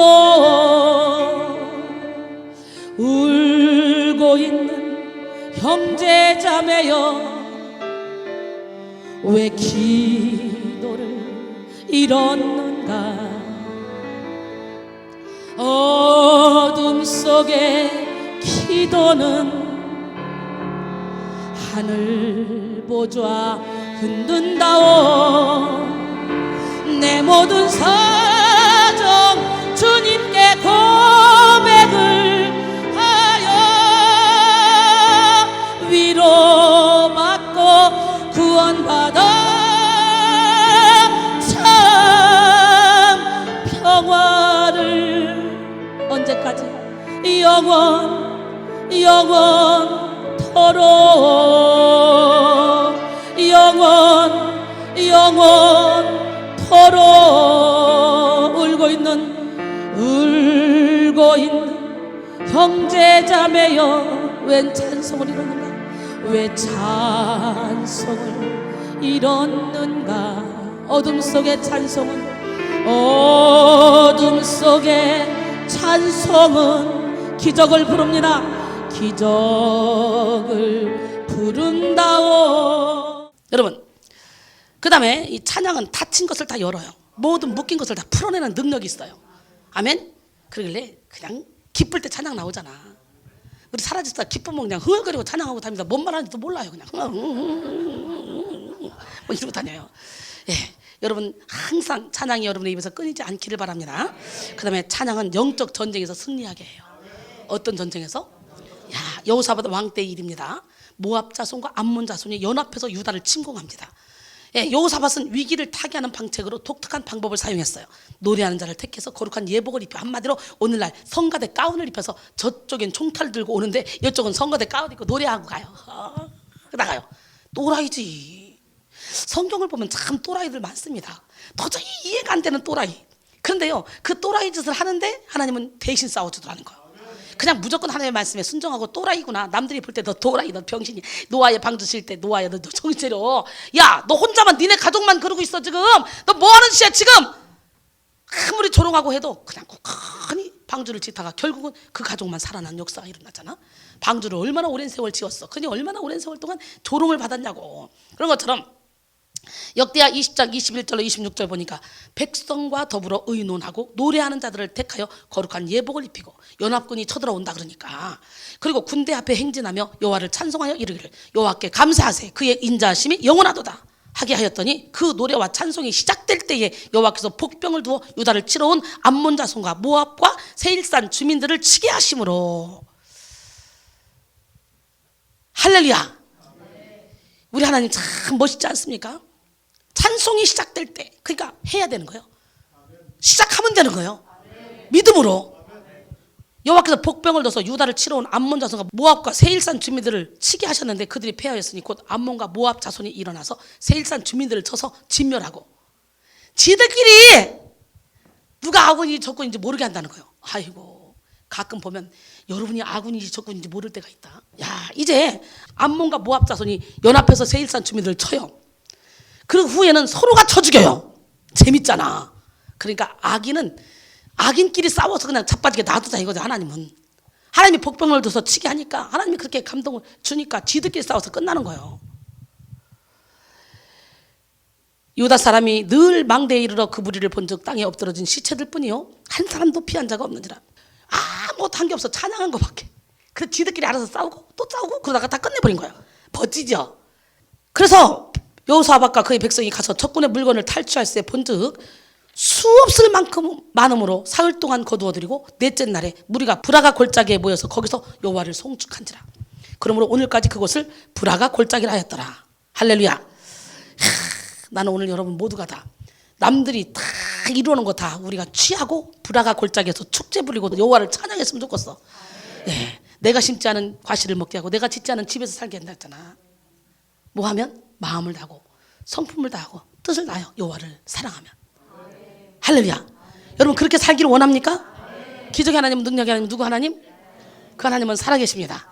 울고 있는 형제자매여 왜 기도를 잃었는가. 어둠 속에 기도는 하늘 보좌 흔든다오. 내 모든 사정 주님께 고백을 하여 위로받고 구원받아 참 평화를 언제까지 영원토록 울고 있는 형제자매여 웬 찬송을 이루는가. 왜 찬송을 이뤘는가. 어둠 속의 찬송은 기적을 부릅니다. 기적을 부른다오. 여러분, 그 다음에 이 찬양은 닫힌 것을 다 열어요. 모든 묶인 것을 다 풀어내는 능력이 있어요. 아멘. 그러길래 그냥 기쁠 때 찬양 나오잖아. 우리 사라졌다 기쁘면 그냥 흥얼거리고 찬양하고 다닙니다. 뭔 말하는지도 몰라요. 그냥 뭐 이러고 다녀요. 예, 여러분 항상 찬양이 여러분의 입에서 끊이지 않기를 바랍니다. 그 다음에 찬양은 영적 전쟁에서 승리하게 해요. 어떤 전쟁에서? 여호사밧 왕 때 일입니다. 모압 자손과 암몬 자손이 연합해서 유다를 침공합니다. 여호사밧은 위기를 타개하는 방책으로 독특한 방법을 사용했어요. 노래하는 자를 택해서 거룩한 예복을 입혀, 한마디로 오늘날 성가대 가운을 입혀서 저쪽엔 총칼을 들고 오는데 이쪽은 성가대 가운 입고 노래하고 가요. 나가요. 또라이지. 성경을 보면 참 또라이들 많습니다. 도저히 이해가 안 되는 또라이. 그런데요, 그 또라이 짓을 하는데 하나님은 대신 싸워주더라는 거예요. 그냥 무조건 하나님의 말씀에 순종하고 또라이구나. 남들이 볼 때 너 또라이, 너 병신이. 노아의 방주 칠 때 노아야 너 정체로. 야, 너 혼자만 니네 가족만 그러고 있어 지금. 너 뭐 하는 짓이야 지금. 아무리 조롱하고 해도 그냥 고하니 방주를 짓다가 결국은 그 가족만 살아난 역사가 일어나잖아. 방주를 얼마나 오랜 세월 지었어. 그니 얼마나 오랜 세월 동안 조롱을 받았냐고. 그런 것처럼 역대하 20장 21절로 26절 보니까 백성과 더불어 의논하고 노래하는 자들을 택하여 거룩한 예복을 입히고 연합군이 쳐들어온다 그러니까. 그리고 군대 앞에 행진하며 여호와를 찬송하여 이르기를 여호와께 감사하세 그의 인자하심이 영원하도다 하게 하였더니 그 노래와 찬송이 시작될 때에 여호와께서 복병을 두어 유다를 치러 온 암몬 자손과 모압과 세일산 주민들을 치게 하심으로. 할렐루야. 우리 하나님 참 멋있지 않습니까? 찬송이 시작될 때, 그러니까 해야 되는 거예요. 시작하면 되는 거예요. 믿음으로. 여호와께서 복병을 넣어서 유다를 치러 온 암몬 자손과 모압과 세일산 주민들을 치게 하셨는데 그들이 패하였으니 곧 암몬과 모압 자손이 일어나서 세일산 주민들을 쳐서 진멸하고 지들끼리 누가 아군인지 적군인지 모르게 한다는 거예요. 아이고, 가끔 보면 여러분이 아군인지 적군인지 모를 때가 있다. 야, 이제 암몬과 모압 자손이 연합해서 세일산 주민들을 쳐요. 그 후에는 서로가 쳐 죽여요. 재밌잖아. 그러니까 악인끼리 싸워서 그냥 자빠지게 놔두자 이거죠. 하나님이 복병을 둬서 치게 하니까 하나님이 그렇게 감동을 주니까 지들끼리 싸워서 끝나는 거예요. 유다 사람이 늘 망대에 이르러 그 무리를 본즉 땅에 엎드러진 시체들 뿐이요 한 사람도 피한 자가 없는지라. 아무것도 한 게 없어. 찬양한 것밖에. 그래서 지들끼리 알아서 싸우고 또 싸우고 그러다가 다 끝내버린 거예요. 멋지죠. 그래서 여호사밧과 그의 백성이 가서 적군의 물건을 탈취할 때 본즉 수없을 만큼 많음으로 사흘 동안 거두어드리고 넷째 날에 무리가 브라가 골짜기에 모여서 거기서 여호와를 송축한지라. 그러므로 오늘까지 그곳을 브라가 골짜기라 하였더라. 할렐루야. 나는 오늘 여러분 모두가 다 남들이 다 이루는 거 다 우리가 취하고 브라가 골짜기에서 축제 부리고 여호와를 찬양했으면 좋겠어. 네. 내가 심지 않은 과실을 먹게 하고 내가 짓지 않은 집에서 살게 한다 했잖아. 뭐 하면? 마음을 다하고 성품을 다하고 뜻을 다하여 여호와를 사랑하면. 할렐루야. 여러분 그렇게 살기를 원합니까? 기적의 하나님, 능력의 하나님, 누구 하나님? 그 하나님은 살아계십니다.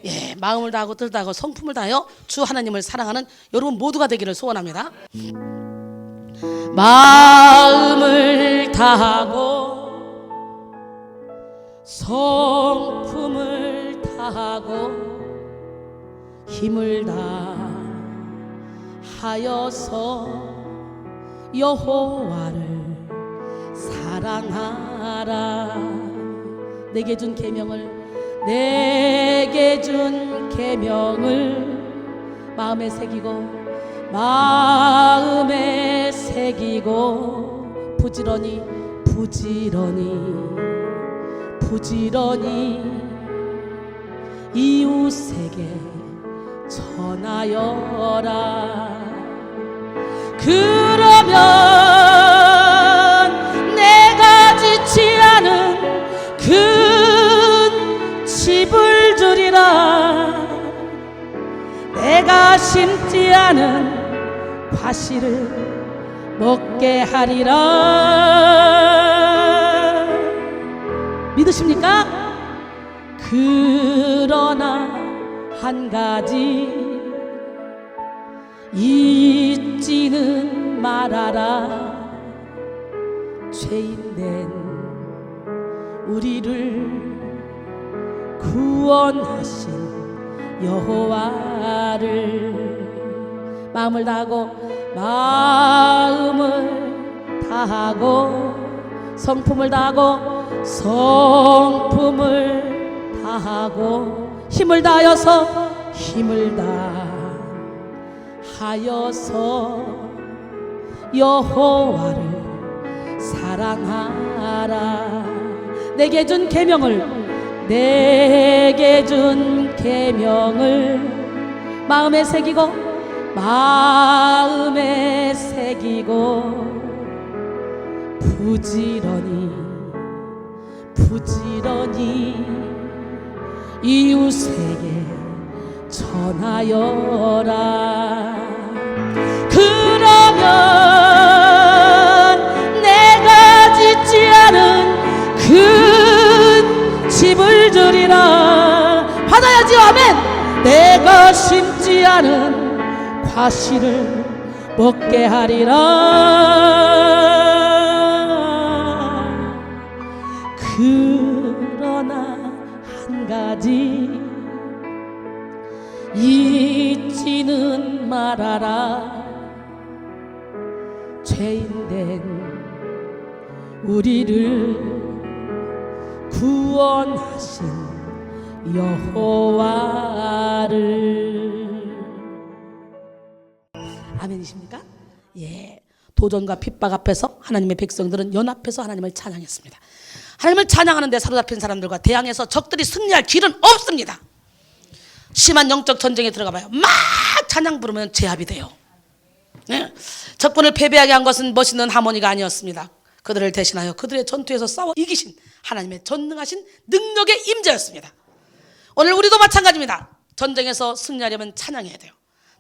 예, 마음을 다하고 뜻을 다하고 성품을 다하여 주 하나님을 사랑하는 여러분 모두가 되기를 소원합니다. 마음을 다하고 성품을 다하고 힘을 다하여서 여호와를 사랑하라. 내게 준 계명을 마음에 새기고 부지런히 이웃에게 전하여라. 그러면 내가 짓지 않은 큰 집을 주리라. 내가 심지 않은 과실을 먹게 하리라. 믿으십니까? 그러나 한 가지 잊지는 말아라. 죄인된 우리를 구원하신 여호와를 마음을 다하고 성품을 다하고 힘을 다하여서 여호와를 사랑하라. 내게 준 계명을 마음에 새기고 부지런히 이웃에게 전하여라. 그러면 내가 짓지 않은 큰 집을 주리라. 받아야지. 아멘. 내가 심지 않은 과실을 먹게 하리라. 그러나 한 가지 잊지는 말아라. 죄인된 우리를 구원하신 여호와를. 아멘이십니까? 예. 도전과 핍박 앞에서 하나님의 백성들은 연합해서 하나님을 찬양했습니다. 하나님을 찬양하는 데 사로잡힌 사람들과 대항해서 적들이 승리할 길은 없습니다. 심한 영적 전쟁에 들어가 봐요. 막 찬양 부르면 제압이 돼요. 네. 적군을 패배하게 한 것은 멋있는 하모니가 아니었습니다. 그들을 대신하여 그들의 전투에서 싸워 이기신 하나님의 전능하신 능력의 임재였습니다. 오늘 우리도 마찬가지입니다. 전쟁에서 승리하려면 찬양해야 돼요.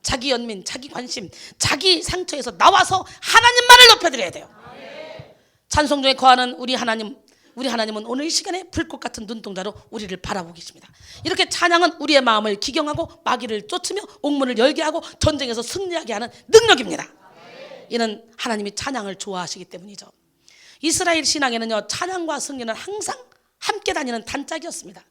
자기 연민, 자기 관심, 자기 상처에서 나와서 하나님만을 높여드려야 돼요. 찬송 중에 거하는 우리 하나님은 오늘 이 시간에 불꽃 같은 눈동자로 우리를 바라보고 계십니다. 이렇게 찬양은 우리의 마음을 기경하고 마귀를 쫓으며 옥문을 열게 하고 전쟁에서 승리하게 하는 능력입니다. 이는 하나님이 찬양을 좋아하시기 때문이죠. 이스라엘 신앙에는요, 찬양과 승리는 항상 함께 다니는 단짝이었습니다.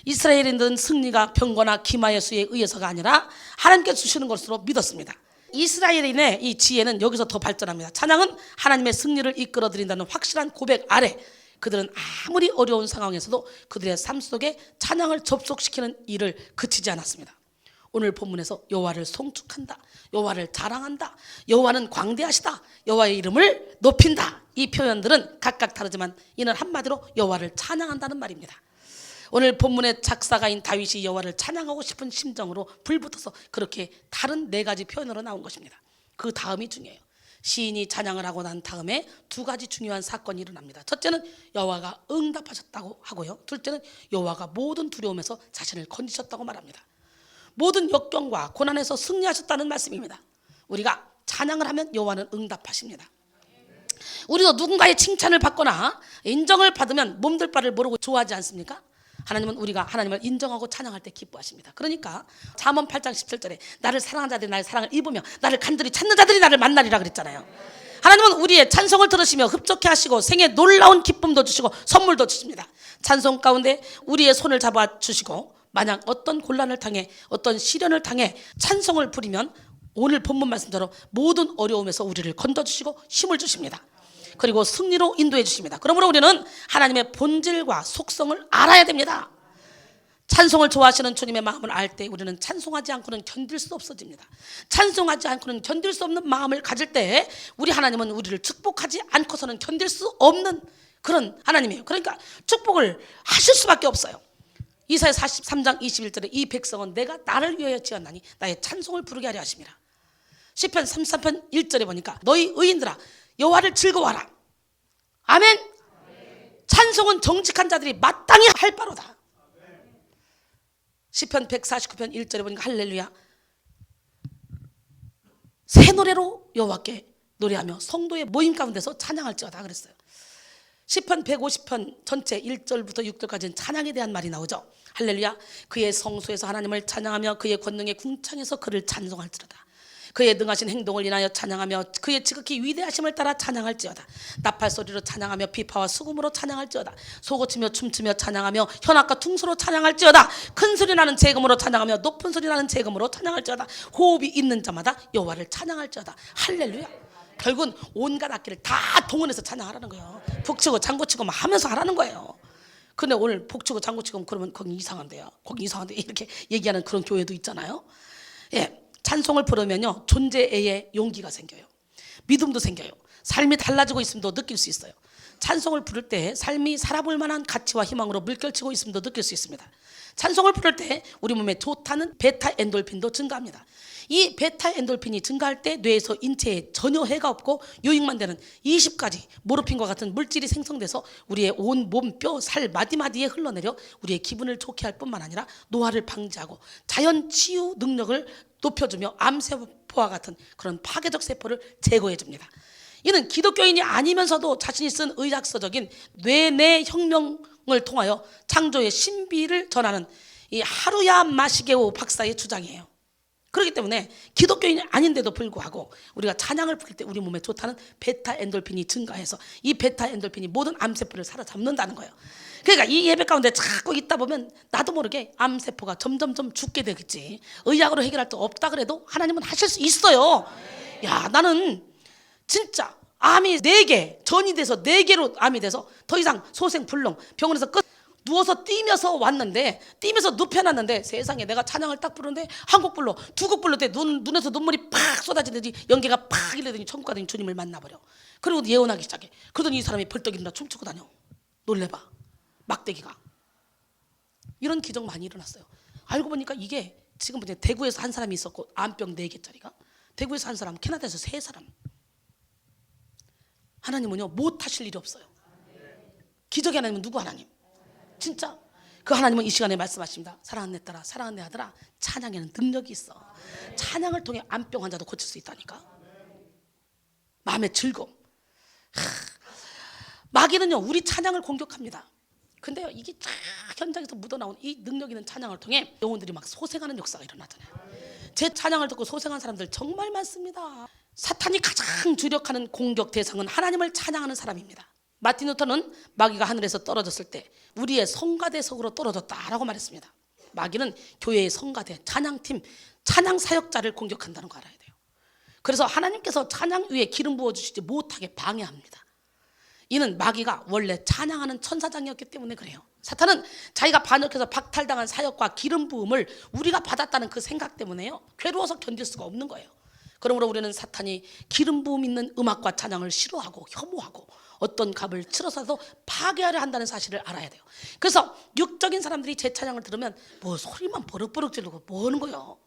이스라엘인들은 승리가 병거나 기마의 수에 의해서가 아니라 하나님께 주시는 것으로 믿었습니다. 이스라엘인의 이 지혜는 여기서 더 발전합니다. 찬양은 하나님의 승리를 이끌어드린다는 확실한 고백 아래 그들은 아무리 어려운 상황에서도 그들의 삶 속에 찬양을 접속시키는 일을 그치지 않았습니다. 오늘 본문에서 여호와를 송축한다, 여호와를 자랑한다, 여호와는 광대하시다, 여호와의 이름을 높인다, 이 표현들은 각각 다르지만 이는 한마디로 여호와를 찬양한다는 말입니다. 오늘 본문의 작사가인 다윗이 여호와를 찬양하고 싶은 심정으로 불붙어서 그렇게 다른 4가지 표현으로 나온 것입니다. 그 다음이 중요해요. 시인이 찬양을 하고 난 다음에 2가지 중요한 사건이 일어납니다. 첫째는 여호와가 응답하셨다고 하고요, 둘째는 여호와가 모든 두려움에서 자신을 건지셨다고 말합니다. 모든 역경과 고난에서 승리하셨다는 말씀입니다. 우리가 찬양을 하면 여호와는 응답하십니다. 우리도 누군가의 칭찬을 받거나 인정을 받으면 몸둘 바를 모르고 좋아하지 않습니까? 하나님은 우리가 하나님을 인정하고 찬양할 때 기뻐하십니다. 그러니까 잠언 8장 17절에 나를 사랑하는 자들이 나의 사랑을 입으며 나를 간절히 찾는 자들이 나를 만나리라 그랬잖아요. 하나님은 우리의 찬송을 들으시며 흡족해 하시고 생에 놀라운 기쁨도 주시고 선물도 주십니다. 찬송 가운데 우리의 손을 잡아 주시고 만약 어떤 곤란을 당해 어떤 시련을 당해 찬송을 부리면 오늘 본문 말씀대로 모든 어려움에서 우리를 건져주시고 힘을 주십니다. 그리고 승리로 인도해 주십니다. 그러므로 우리는 하나님의 본질과 속성을 알아야 됩니다. 찬송을 좋아하시는 주님의 마음을 알 때 우리는 찬송하지 않고는 견딜 수 없어집니다. 찬송하지 않고는 견딜 수 없는 마음을 가질 때 우리 하나님은 우리를 축복하지 않고서는 견딜 수 없는 그런 하나님이에요. 그러니까 축복을 하실 수밖에 없어요. 이사야 43장 21절에 이 백성은 내가 나를 위하여 지었나니 나의 찬송을 부르게 하려 하심이라. 시편 33편 1절에 보니까 너희 의인들아 여호와를 즐거워하라. 아멘. 찬송은 정직한 자들이 마땅히 할 바로다. 시편 149편 1절에 보니까 할렐루야 새 노래로 여호와께 노래하며 성도의 모임 가운데서 찬양할지어다 그랬어요. 시편 150편 전체 1절부터 6절까지는 찬양에 대한 말이 나오죠. 할렐루야 그의 성소에서 하나님을 찬양하며 그의 권능의 궁창에서 그를 찬송할지어다. 그의 능하신 행동을 인하여 찬양하며 그의 지극히 위대하심을 따라 찬양할지어다. 나팔 소리로 찬양하며 비파와 수금으로 찬양할지어다. 소고치며 춤추며 찬양하며 현악과 퉁소로 찬양할지어다. 큰 소리 나는 재금으로 찬양하며 높은 소리 나는 재금으로 찬양할지어다. 호흡이 있는 자마다 여호와를 찬양할지어다. 할렐루야. 결국은 온갖 악기를 다 동원해서 찬양하라는 거예요. 북치고 장구치고 막 하면서 하라는 거예요. 근데 오늘 북치고 장구치고 그러면 거기 이상한데요. 거기 이상한데 이렇게 얘기하는 그런 교회도 있잖아요. 예. 찬송을 부르면요 존재의 용기가 생겨요. 믿음도 생겨요. 삶이 달라지고 있음도 느낄 수 있어요. 찬송을 부를 때 삶이 살아볼 만한 가치와 희망으로 물결치고 있음도 느낄 수 있습니다. 찬송을 부를 때 우리 몸에 좋다는 베타 엔돌핀도 증가합니다. 이 베타 엔돌핀이 증가할 때 뇌에서 인체에 전혀 해가 없고 유익만 되는 20가지 모르핀과 같은 물질이 생성돼서 우리의 온 몸, 뼈, 살 마디마디에 흘러내려 우리의 기분을 좋게 할 뿐만 아니라 노화를 방지하고 자연 치유 능력을 높여주며 암세포와 같은 그런 파괴적 세포를 제거해 줍니다. 이는 기독교인이 아니면서도 자신이 쓴 의학서적인 뇌내 혁명을 통하여 창조의 신비를 전하는 이 하루야 마시게오 박사의 주장이에요. 그렇기 때문에 기독교인이 아닌데도 불구하고 우리가 찬양을 부를 때 우리 몸에 좋다는 베타 엔돌핀이 증가해서 이 베타 엔돌핀이 모든 암세포를 사로잡는다는 거예요. 그러니까 이 예배 가운데 자꾸 있다 보면 나도 모르게 암세포가 점점점 죽게 되겠지. 의학으로 해결할 수 없다 그래도 하나님은 하실 수 있어요. 야 나는 진짜 암이 4개 전이 돼서 4개로 암이 돼서 더 이상 소생불능 병원에서 끝 누워서 뛰면서 왔는데 뛰면서 눕혀놨는데 세상에 내가 찬양을 딱 부르는데 한 곡 불러 두 곡 불러 때 눈에서 눈물이 팍 쏟아지듯이 연기가 팍 이러더니 천국 가더니 주님을 만나버려. 그리고 예언하기 시작해. 그러더니 이 사람이 벌떡 일어나 춤추고 다녀. 놀래봐. 막대기가. 이런 기적 많이 일어났어요. 알고 보니까 이게 지금 보세요. 대구에서 한 사람이 있었고 암병 4개짜리가 대구에서 한 사람 캐나다에서 3사람. 하나님은요 못하실 일이 없어요. 기적의 하나님은 누구 하나님? 진짜 그 하나님은 이 시간에 말씀하십니다. 사랑하는 내 딸아 사랑하는 내 아들아 찬양에는 능력이 있어. 찬양을 통해 암병 환자도 고칠 수 있다니까. 마음의 즐거움. 마귀는요 우리 찬양을 공격합니다. 근데요 이게 쫙 현장에서 묻어나온 이 능력 있는 찬양을 통해 영혼들이 막 소생하는 역사가 일어나잖아요. 제 찬양을 듣고 소생한 사람들 정말 많습니다. 사탄이 가장 주력하는 공격 대상은 하나님을 찬양하는 사람입니다. 마틴 루터는 마귀가 하늘에서 떨어졌을 때 우리의 성가대석으로 떨어졌다라고 말했습니다. 마귀는 교회의 성가대, 찬양팀, 찬양 사역자를 공격한다는 거 알아야 돼요. 그래서 하나님께서 찬양 위에 기름 부어주시지 못하게 방해합니다. 이는 마귀가 원래 찬양하는 천사장이었기 때문에 그래요. 사탄은 자기가 반역해서 박탈당한 사역과 기름 부음을 우리가 받았다는 그 생각 때문에요 괴로워서 견딜 수가 없는 거예요. 그러므로 우리는 사탄이 기름 부음 있는 음악과 찬양을 싫어하고 혐오하고 어떤 값을 치러서도 파괴하려 한다는 사실을 알아야 돼요. 그래서 육적인 사람들이 제 찬양을 들으면 뭐 소리만 버럭버럭 지르고 뭐 하는 거예요?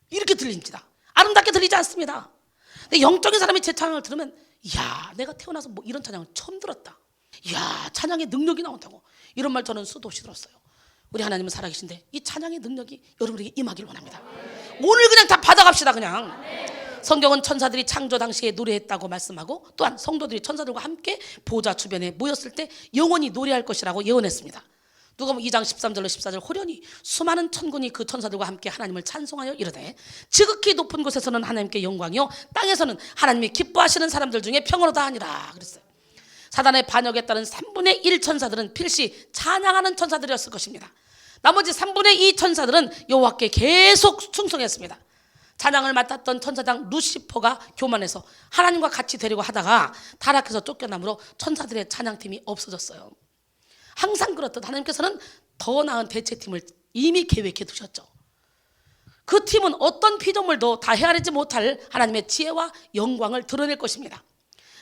이렇게 들립니다. 아름답게 들리지 않습니다. 근데 영적인 사람이 제 찬양을 들으면 이야, 내가 태어나서 뭐 이런 찬양을 처음 들었다. 이야, 찬양의 능력이 나온다고. 이런 말 저는 수도 없이 들었어요. 우리 하나님은 살아계신데 이 찬양의 능력이 여러분에게 임하길 원합니다. 오늘 그냥 다 받아갑시다. 그냥 성경은 천사들이 창조 당시에 노래했다고 말씀하고 또한 성도들이 천사들과 함께 보좌 주변에 모였을 때 영원히 노래할 것이라고 예언했습니다. 누가복음 2장 13절로 14절 호련히 수많은 천군이 그 천사들과 함께 하나님을 찬송하여 이르되 지극히 높은 곳에서는 하나님께 영광이요 땅에서는 하나님이 기뻐하시는 사람들 중에 평화로다 하니라 그랬어요. 사단의 반역에 따른 3분의 1 천사들은 필시 찬양하는 천사들이었을 것입니다. 나머지 3분의 2 천사들은 여호와께 계속 충성했습니다. 찬양을 맡았던 천사장 루시퍼가 교만해서 하나님과 같이 되려고 하다가 타락해서 쫓겨나므로 천사들의 찬양팀이 없어졌어요. 항상 그렇듯 하나님께서는 더 나은 대체팀을 이미 계획해 두셨죠. 그 팀은 어떤 피조물도 다 헤아리지 못할 하나님의 지혜와 영광을 드러낼 것입니다.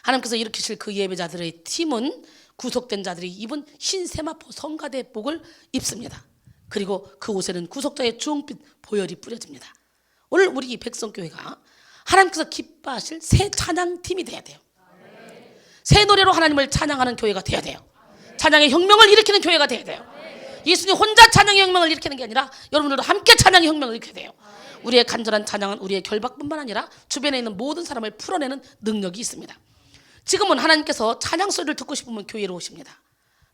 하나님께서 일으키실 그 예배자들의 팀은 구속된 자들이 입은 흰 세마포 성가대 복을 입습니다. 그리고 그 옷에는 구속자의 주홍빛 보혈이 뿌려집니다. 오늘 우리 백성교회가 하나님께서 기뻐하실 새 찬양팀이 돼야 돼요. 새 노래로 하나님을 찬양하는 교회가 돼야 돼요. 찬양의 혁명을 일으키는 교회가 돼야 돼요. 예수님 혼자 찬양의 혁명을 일으키는 게 아니라 여러분들도 함께 찬양의 혁명을 일으켜야 돼요. 우리의 간절한 찬양은 우리의 결박뿐만 아니라 주변에 있는 모든 사람을 풀어내는 능력이 있습니다. 지금은 하나님께서 찬양 소리를 듣고 싶으면 교회로 오십니다.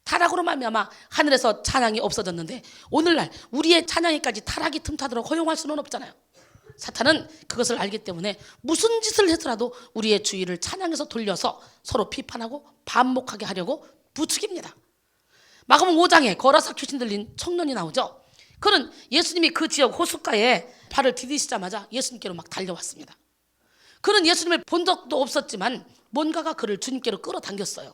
타락으로 말미암아 하늘에서 찬양이 없어졌는데 오늘날 우리의 찬양에까지 타락이 틈타도록 허용할 수는 없잖아요. 사탄은 그것을 알기 때문에 무슨 짓을 해서라도 우리의 주의를 찬양에서 돌려서 서로 비판하고 반목하게 하려고 부추깁니다. 마가복음 5장에 거라사 귀신 들린 청년이 나오죠. 그는 예수님이 그 지역 호숫가에 발을 디디시자마자 예수님께로 막 달려왔습니다. 그는 예수님을 본 적도 없었지만 뭔가가 그를 주님께로 끌어당겼어요.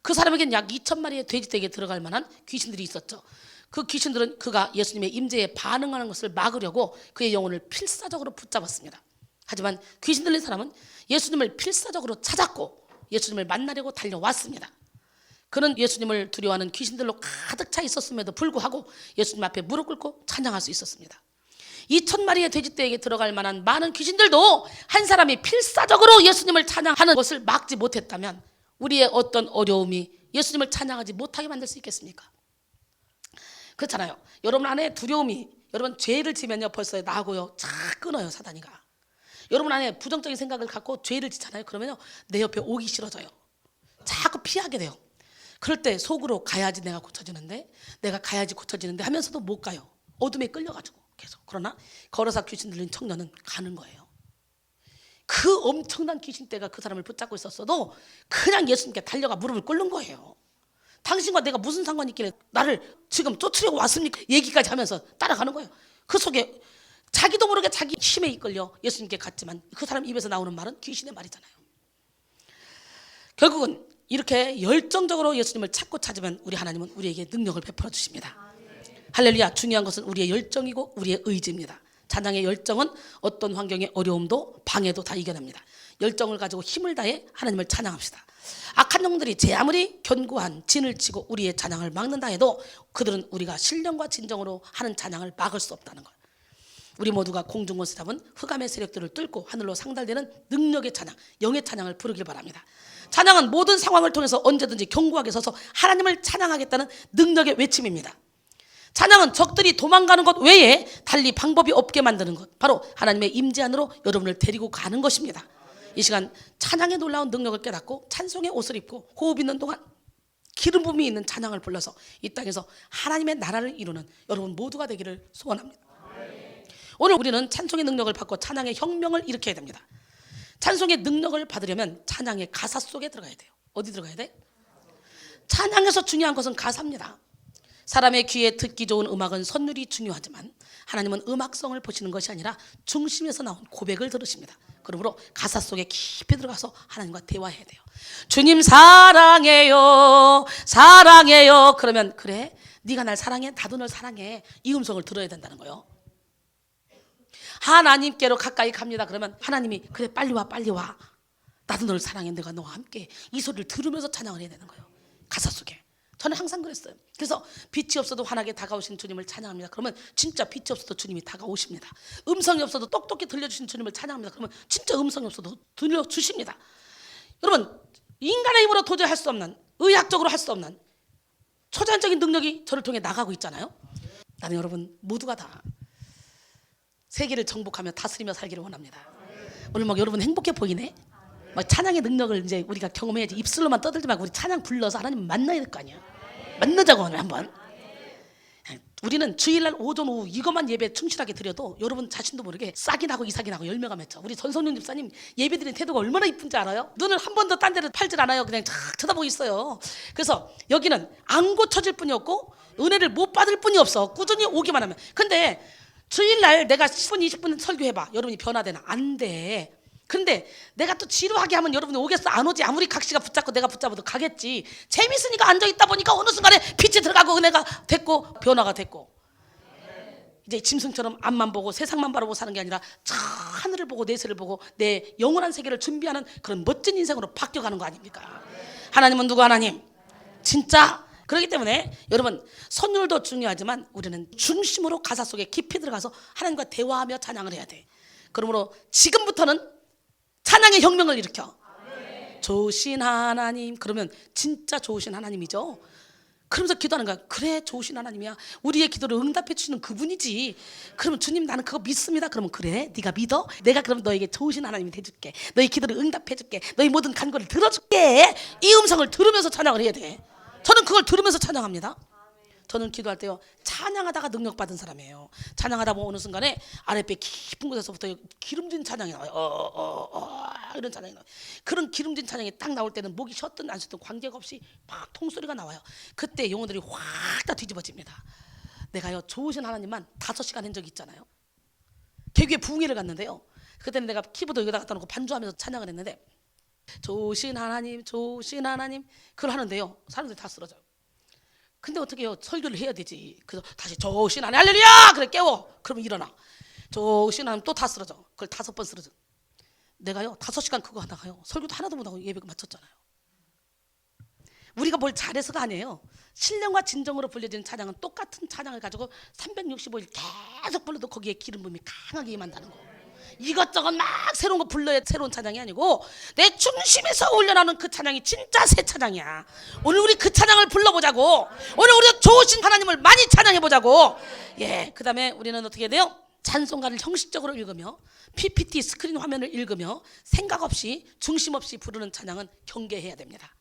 그 사람에겐 약 2,000마리의 돼지떼기에 들어갈 만한 귀신들이 있었죠. 그 귀신들은 그가 예수님의 임재에 반응하는 것을 막으려고 그의 영혼을 필사적으로 붙잡았습니다. 하지만 귀신 들린 사람은 예수님을 필사적으로 찾았고 예수님을 만나려고 달려왔습니다. 그는 예수님을 두려워하는 귀신들로 가득 차 있었음에도 불구하고 예수님 앞에 무릎 꿇고 찬양할 수 있었습니다. 2,000마리의 돼지떼에게 들어갈 만한 많은 귀신들도 한 사람이 필사적으로 예수님을 찬양하는 것을 막지 못했다면 우리의 어떤 어려움이 예수님을 찬양하지 못하게 만들 수 있겠습니까? 그렇잖아요. 여러분 안에 두려움이, 여러분 죄를 지면요 벌써 나고요 착 끊어요 사단이가. 여러분 안에 부정적인 생각을 갖고 죄를 지잖아요. 그러면요 내 옆에 오기 싫어져요. 자꾸 피하게 돼요. 그럴 때 속으로 가야지 내가 고쳐지는데, 내가 가야지 고쳐지는데 하면서도 못 가요. 어둠에 끌려가지고 계속. 그러나 걸어서 귀신 들린 청년은 가는 거예요. 그 엄청난 귀신떼가 그 사람을 붙잡고 있었어도 그냥 예수님께 달려가 무릎을 꿇는 거예요. 당신과 내가 무슨 상관이 있길래 나를 지금 쫓으려고 왔습니까? 얘기까지 하면서 따라가는 거예요. 그 속에 자기도 모르게 자기 힘에 이끌려 예수님께 갔지만 그 사람 입에서 나오는 말은 귀신의 말이잖아요. 결국은 이렇게 열정적으로 예수님을 찾고 찾으면 우리 하나님은 우리에게 능력을 베풀어 주십니다. 할렐루야. 중요한 것은 우리의 열정이고 우리의 의지입니다. 찬양의 열정은 어떤 환경의 어려움도 방해도 다 이겨냅니다. 열정을 가지고 힘을 다해 하나님을 찬양합시다. 악한 영들이 제 아무리 견고한 진을 치고 우리의 찬양을 막는다 해도 그들은 우리가 신령과 진정으로 하는 찬양을 막을 수 없다는 것. 우리 모두가 공중권세 잡은 흑암의 세력들을 뚫고 하늘로 상달되는 능력의 찬양, 영의 찬양을 부르길 바랍니다. 찬양은 모든 상황을 통해서 언제든지 견고하게 서서 하나님을 찬양하겠다는 능력의 외침입니다. 찬양은 적들이 도망가는 것 외에 달리 방법이 없게 만드는 것, 바로 하나님의 임재 안으로 여러분을 데리고 가는 것입니다. 이 시간 찬양의 놀라운 능력을 깨닫고 찬송의 옷을 입고 호흡 있는 동안 기름 부음이 있는 찬양을 불러서 이 땅에서 하나님의 나라를 이루는 여러분 모두가 되기를 소원합니다. 오늘 우리는 찬송의 능력을 받고 찬양의 혁명을 일으켜야 됩니다. 찬송의 능력을 받으려면 찬양의 가사 속에 들어가야 돼요. 어디 들어가야 돼? 찬양에서 중요한 것은 가사입니다. 사람의 귀에 듣기 좋은 음악은 선율이 중요하지만 하나님은 음악성을 보시는 것이 아니라 중심에서 나온 고백을 들으십니다. 그러므로 가사 속에 깊이 들어가서 하나님과 대화해야 돼요. 주님 사랑해요, 사랑해요. 그러면 그래, 네가 날 사랑해, 나도 널 사랑해. 이 음성을 들어야 된다는 거예요. 하나님께로 가까이 갑니다. 그러면 하나님이 그래 빨리 와 빨리 와. 나도 널 사랑해. 내가 너와 함께. 이 소리를 들으면서 찬양을 해야 되는 거예요. 가사 속에. 저는 항상 그랬어요. 그래서 빛이 없어도 환하게 다가오신 주님을 찬양합니다. 그러면 진짜 빛이 없어도 주님이 다가오십니다. 음성이 없어도 똑똑히 들려주신 주님을 찬양합니다. 그러면 진짜 음성이 없어도 들려주십니다. 여러분, 인간의 힘으로 도저히 할 수 없는, 의학적으로 할 수 없는 초자연적인 능력이 저를 통해 나가고 있잖아요. 나는 여러분 모두가 다 세계를 정복하며 다스리며 살기를 원합니다. 오늘 막 여러분 행복해 보이네? 막 찬양의 능력을 이제 우리가 경험해야지. 입술로만 떠들지 말고 우리 찬양 불러서 하나님 만나야 될 거 아니야. 만나자고 오늘 한번. 우리는 주일날 오전 오후 이것만 예배 충실하게 드려도 여러분 자신도 모르게 싹이 나고 이삭이 나고 열매가 맺죠. 우리 전성윤 집사님 예배 드리는 태도가 얼마나 이쁜지 알아요? 눈을 한 번도 딴 데를 팔질 않아요. 그냥 쫙 쳐다보고 있어요. 그래서 여기는 안 고쳐질 뿐이 없고 은혜를 못 받을 뿐이 없어. 꾸준히 오기만 하면. 근데 주일날 내가 10분 20분 설교해봐. 여러분이 변화되나? 안 돼. 근데 내가 또 지루하게 하면 여러분이 오겠어? 안 오지. 아무리 각시가 붙잡고 내가 붙잡아도 가겠지. 재밌으니까 앉아있다 보니까 어느 순간에 빛이 들어가고 은혜가 됐고 변화가 됐고. 이제 짐승처럼 앞만 보고 세상만 바라보고 사는 게 아니라 저 하늘을 보고 내세를 보고 내 영원한 세계를 준비하는 그런 멋진 인생으로 바뀌어가는 거 아닙니까? 하나님은 누구 하나님? 진짜. 그렇기 때문에 여러분 선율도 중요하지만 우리는 중심으로 가사 속에 깊이 들어가서 하나님과 대화하며 찬양을 해야 돼. 그러므로 지금부터는 찬양의 혁명을 일으켜. 좋으신 하나님. 그러면 진짜 좋으신 하나님이죠. 그러면서 기도하는 거야. 그래 좋으신 하나님이야. 우리의 기도를 응답해 주시는 그분이지. 그러면 주님 나는 그거 믿습니다. 그러면 그래 네가 믿어? 내가 그럼 너에게 좋으신 하나님이 돼줄게. 너의 기도를 응답해 줄게. 너의 모든 간구를 들어줄게. 이 음성을 들으면서 찬양을 해야 돼. 저는 그걸 들으면서 찬양합니다. 저는 기도할 때요 찬양하다가 능력받은 사람이에요. 찬양하다 보면 어느 순간에 아랫배 깊은 곳에서부터 기름진 찬양이 나와요. 이런 찬양이 나와요. 그런 기름진 찬양이 딱 나올 때는 목이 쉬었든 안 쉬었든 관계가 없이 막 통소리가 나와요. 그때 영혼들이 확 다 뒤집어집니다. 내가요 좋으신 하나님만 5시간 한 적이 있잖아요. 개교에 부흥회를 갔는데요. 그때는 내가 키보드 여기다 갖다 놓고 반주하면서 찬양을 했는데 좋으신 하나님 좋으신 하나님 그걸 하는데요 사람들이 다 쓰러져요. 근데 어떻게 해요? 설교를 해야 되지. 그래서 다시 좋으신 하나님 할렐루야! 그래 깨워. 그러면 일어나. 좋으신 하나님 또 다 쓰러져. 그걸 5번 쓰러져. 내가요 5시간 그거 하다가요 설교도 하나도 못하고 예배가 마쳤잖아요. 우리가 뭘 잘해서가 아니에요. 신령과 진정으로 불려지는 찬양은 똑같은 찬양을 가지고 365일 계속 불러도 거기에 기름 부음이 강하게 임한다는 거. 이것저것 막 새로운 거 불러야 새로운 찬양이 아니고 내 중심에서 올려나오는 그 찬양이 진짜 새 찬양이야. 오늘 우리 그 찬양을 불러보자고. 오늘 우리가 좋으신 하나님을 많이 찬양해보자고. 예, 그 다음에 우리는 어떻게 해야 돼요? 찬송가를 형식적으로 읽으며 PPT 스크린 화면을 읽으며 생각 없이 중심 없이 부르는 찬양은 경계해야 됩니다.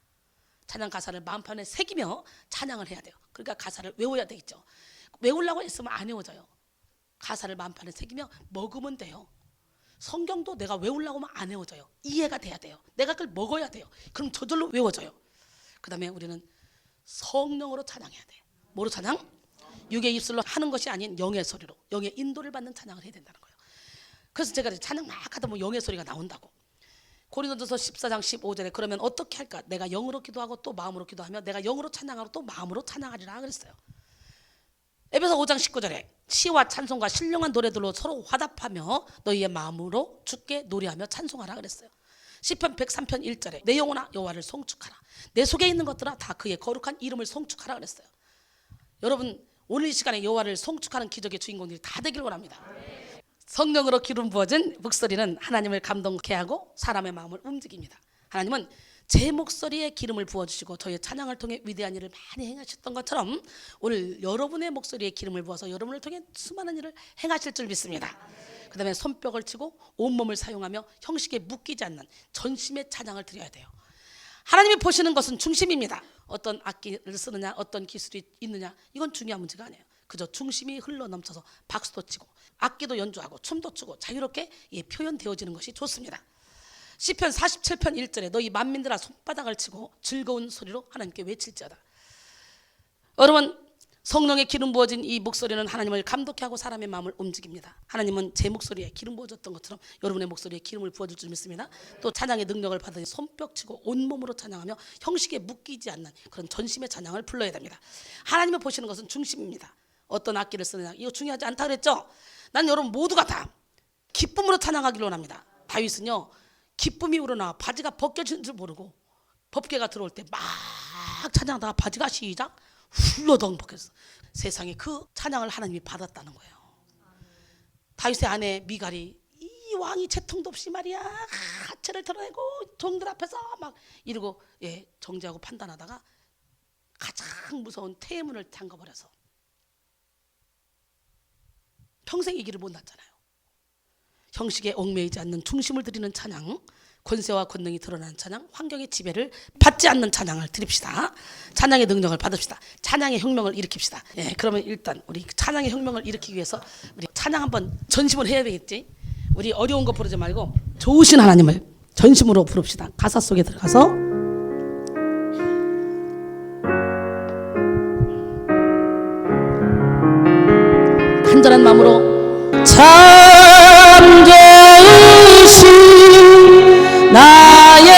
찬양 가사를 마음판에 새기며 찬양을 해야 돼요. 그러니까 가사를 외워야 되겠죠. 외우려고 했으면 안 외워져요. 가사를 마음판에 새기며 먹으면 돼요. 성경도 내가 외우려고 하면 안 외워져요. 이해가 돼야 돼요. 내가 그걸 먹어야 돼요. 그럼 저절로 외워져요. 그 다음에 우리는 성령으로 찬양해야 돼요. 뭐로 찬양? 육의 입술로 하는 것이 아닌 영의 소리로 영의 인도를 받는 찬양을 해야 된다는 거예요. 그래서 제가 찬양 막 하다 보면 영의 소리가 나온다고. 고린도전서 14장 15절에 그러면 어떻게 할까? 내가 영으로 기도하고 또 마음으로 기도하며 내가 영으로 찬양하고 또 마음으로 찬양하리라 그랬어요. 에베소 5장 19절에 시와 찬송과 신령한 노래들로 서로 화답하며 너희의 마음으로 주께 노래하며 찬송하라 그랬어요. 시편 103편 1절에 내 영혼아 여호와를 송축하라. 내 속에 있는 것들아 다 그의 거룩한 이름을 송축하라 그랬어요. 여러분 오늘 이 시간에 여호와를 송축하는 기적의 주인공들이 다 되길 원합니다. 성령으로 기름 부어진 목소리는 하나님을 감동케 하고 사람의 마음을 움직입니다. 하나님은 제 목소리에 기름을 부어주시고 저의 찬양을 통해 위대한 일을 많이 행하셨던 것처럼 오늘 여러분의 목소리에 기름을 부어서 여러분을 통해 수많은 일을 행하실 줄 믿습니다. 그 다음에 손뼉을 치고 온몸을 사용하며 형식에 묶이지 않는 전심의 찬양을 드려야 돼요. 하나님이 보시는 것은 중심입니다. 어떤 악기를 쓰느냐 어떤 기술이 있느냐 이건 중요한 문제가 아니에요. 그저 중심이 흘러넘쳐서 박수도 치고 악기도 연주하고 춤도 추고 자유롭게 표현되어지는 것이 좋습니다. 시편 47편 1절에 너희 만민들아 손바닥을 치고 즐거운 소리로 하나님께 외칠지어다. 여러분 성령의 기름 부어진 이 목소리는 하나님을 감독케 하고 사람의 마음을 움직입니다. 하나님은 제 목소리에 기름 부어졌던 것처럼 여러분의 목소리에 기름을 부어줄 줄 믿습니다. 또 찬양의 능력을 받으니 손뼉치고 온몸으로 찬양하며 형식에 묶이지 않는 그런 전심의 찬양을 불러야 됩니다. 하나님을 보시는 것은 중심입니다. 어떤 악기를 쓰느냐 이거 중요하지 않다 그랬죠. 난 여러분 모두가 다 기쁨으로 찬양하기를 원합니다. 다윗은요 기쁨이 우러나 바지가 벗겨진 줄 모르고 법궤가 들어올 때 막 찬양하다가 바지가 시작 훌러덩 벗겼어. 세상에 그 찬양을 하나님이 받았다는 거예요. 다윗의 아내 미갈이 이 왕이 채통도 없이 말이야 하체를 드러내고 종들 앞에서 막 이러고 정죄하고 판단하다가 가장 무서운 태문을 잠가버려서 평생 이 길을 못 났잖아요. 형식에 얽매이지 않는 중심을 드리는 찬양, 권세와 권능이 드러나는 찬양, 환경의 지배를 받지 않는 찬양을 드립시다. 찬양의 능력을 받읍시다. 찬양의 혁명을 일으킵시다. 그러면 일단 우리 찬양의 혁명을 일으키기 위해서 우리 찬양 한번 전심을 해야 되겠지. 우리 어려운 거 부르지 말고 좋으신 하나님을 전심으로 부릅시다. 가사 속에 들어가서 간절한 마음으로 참 좋으신 나의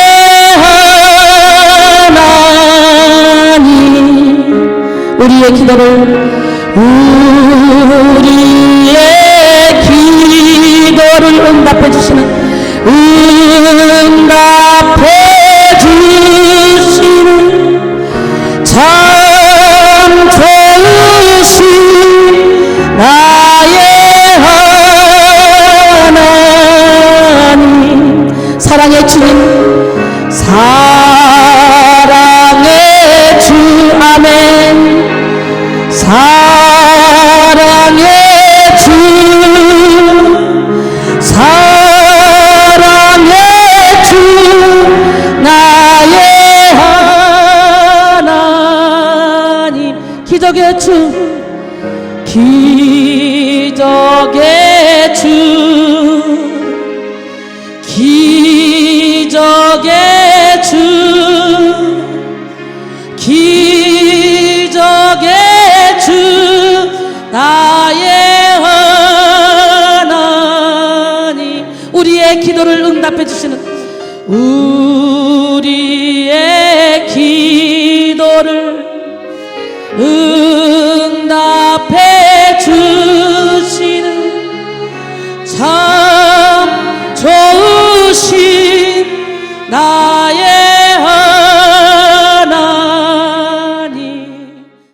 하나님 우리의 기도를 응답해 주시는 참 좋으신 나의 하나님 사랑의 주님 사랑의 주 아멘 사랑의 주 사랑의 주 나의 하나님 기적의 주 기적의 주 기적의 주 기적의 주 나의 하나님 우리의 기도를 응답해 주시는 우리의 기도를 응답해 주시는 참 좋으신 나의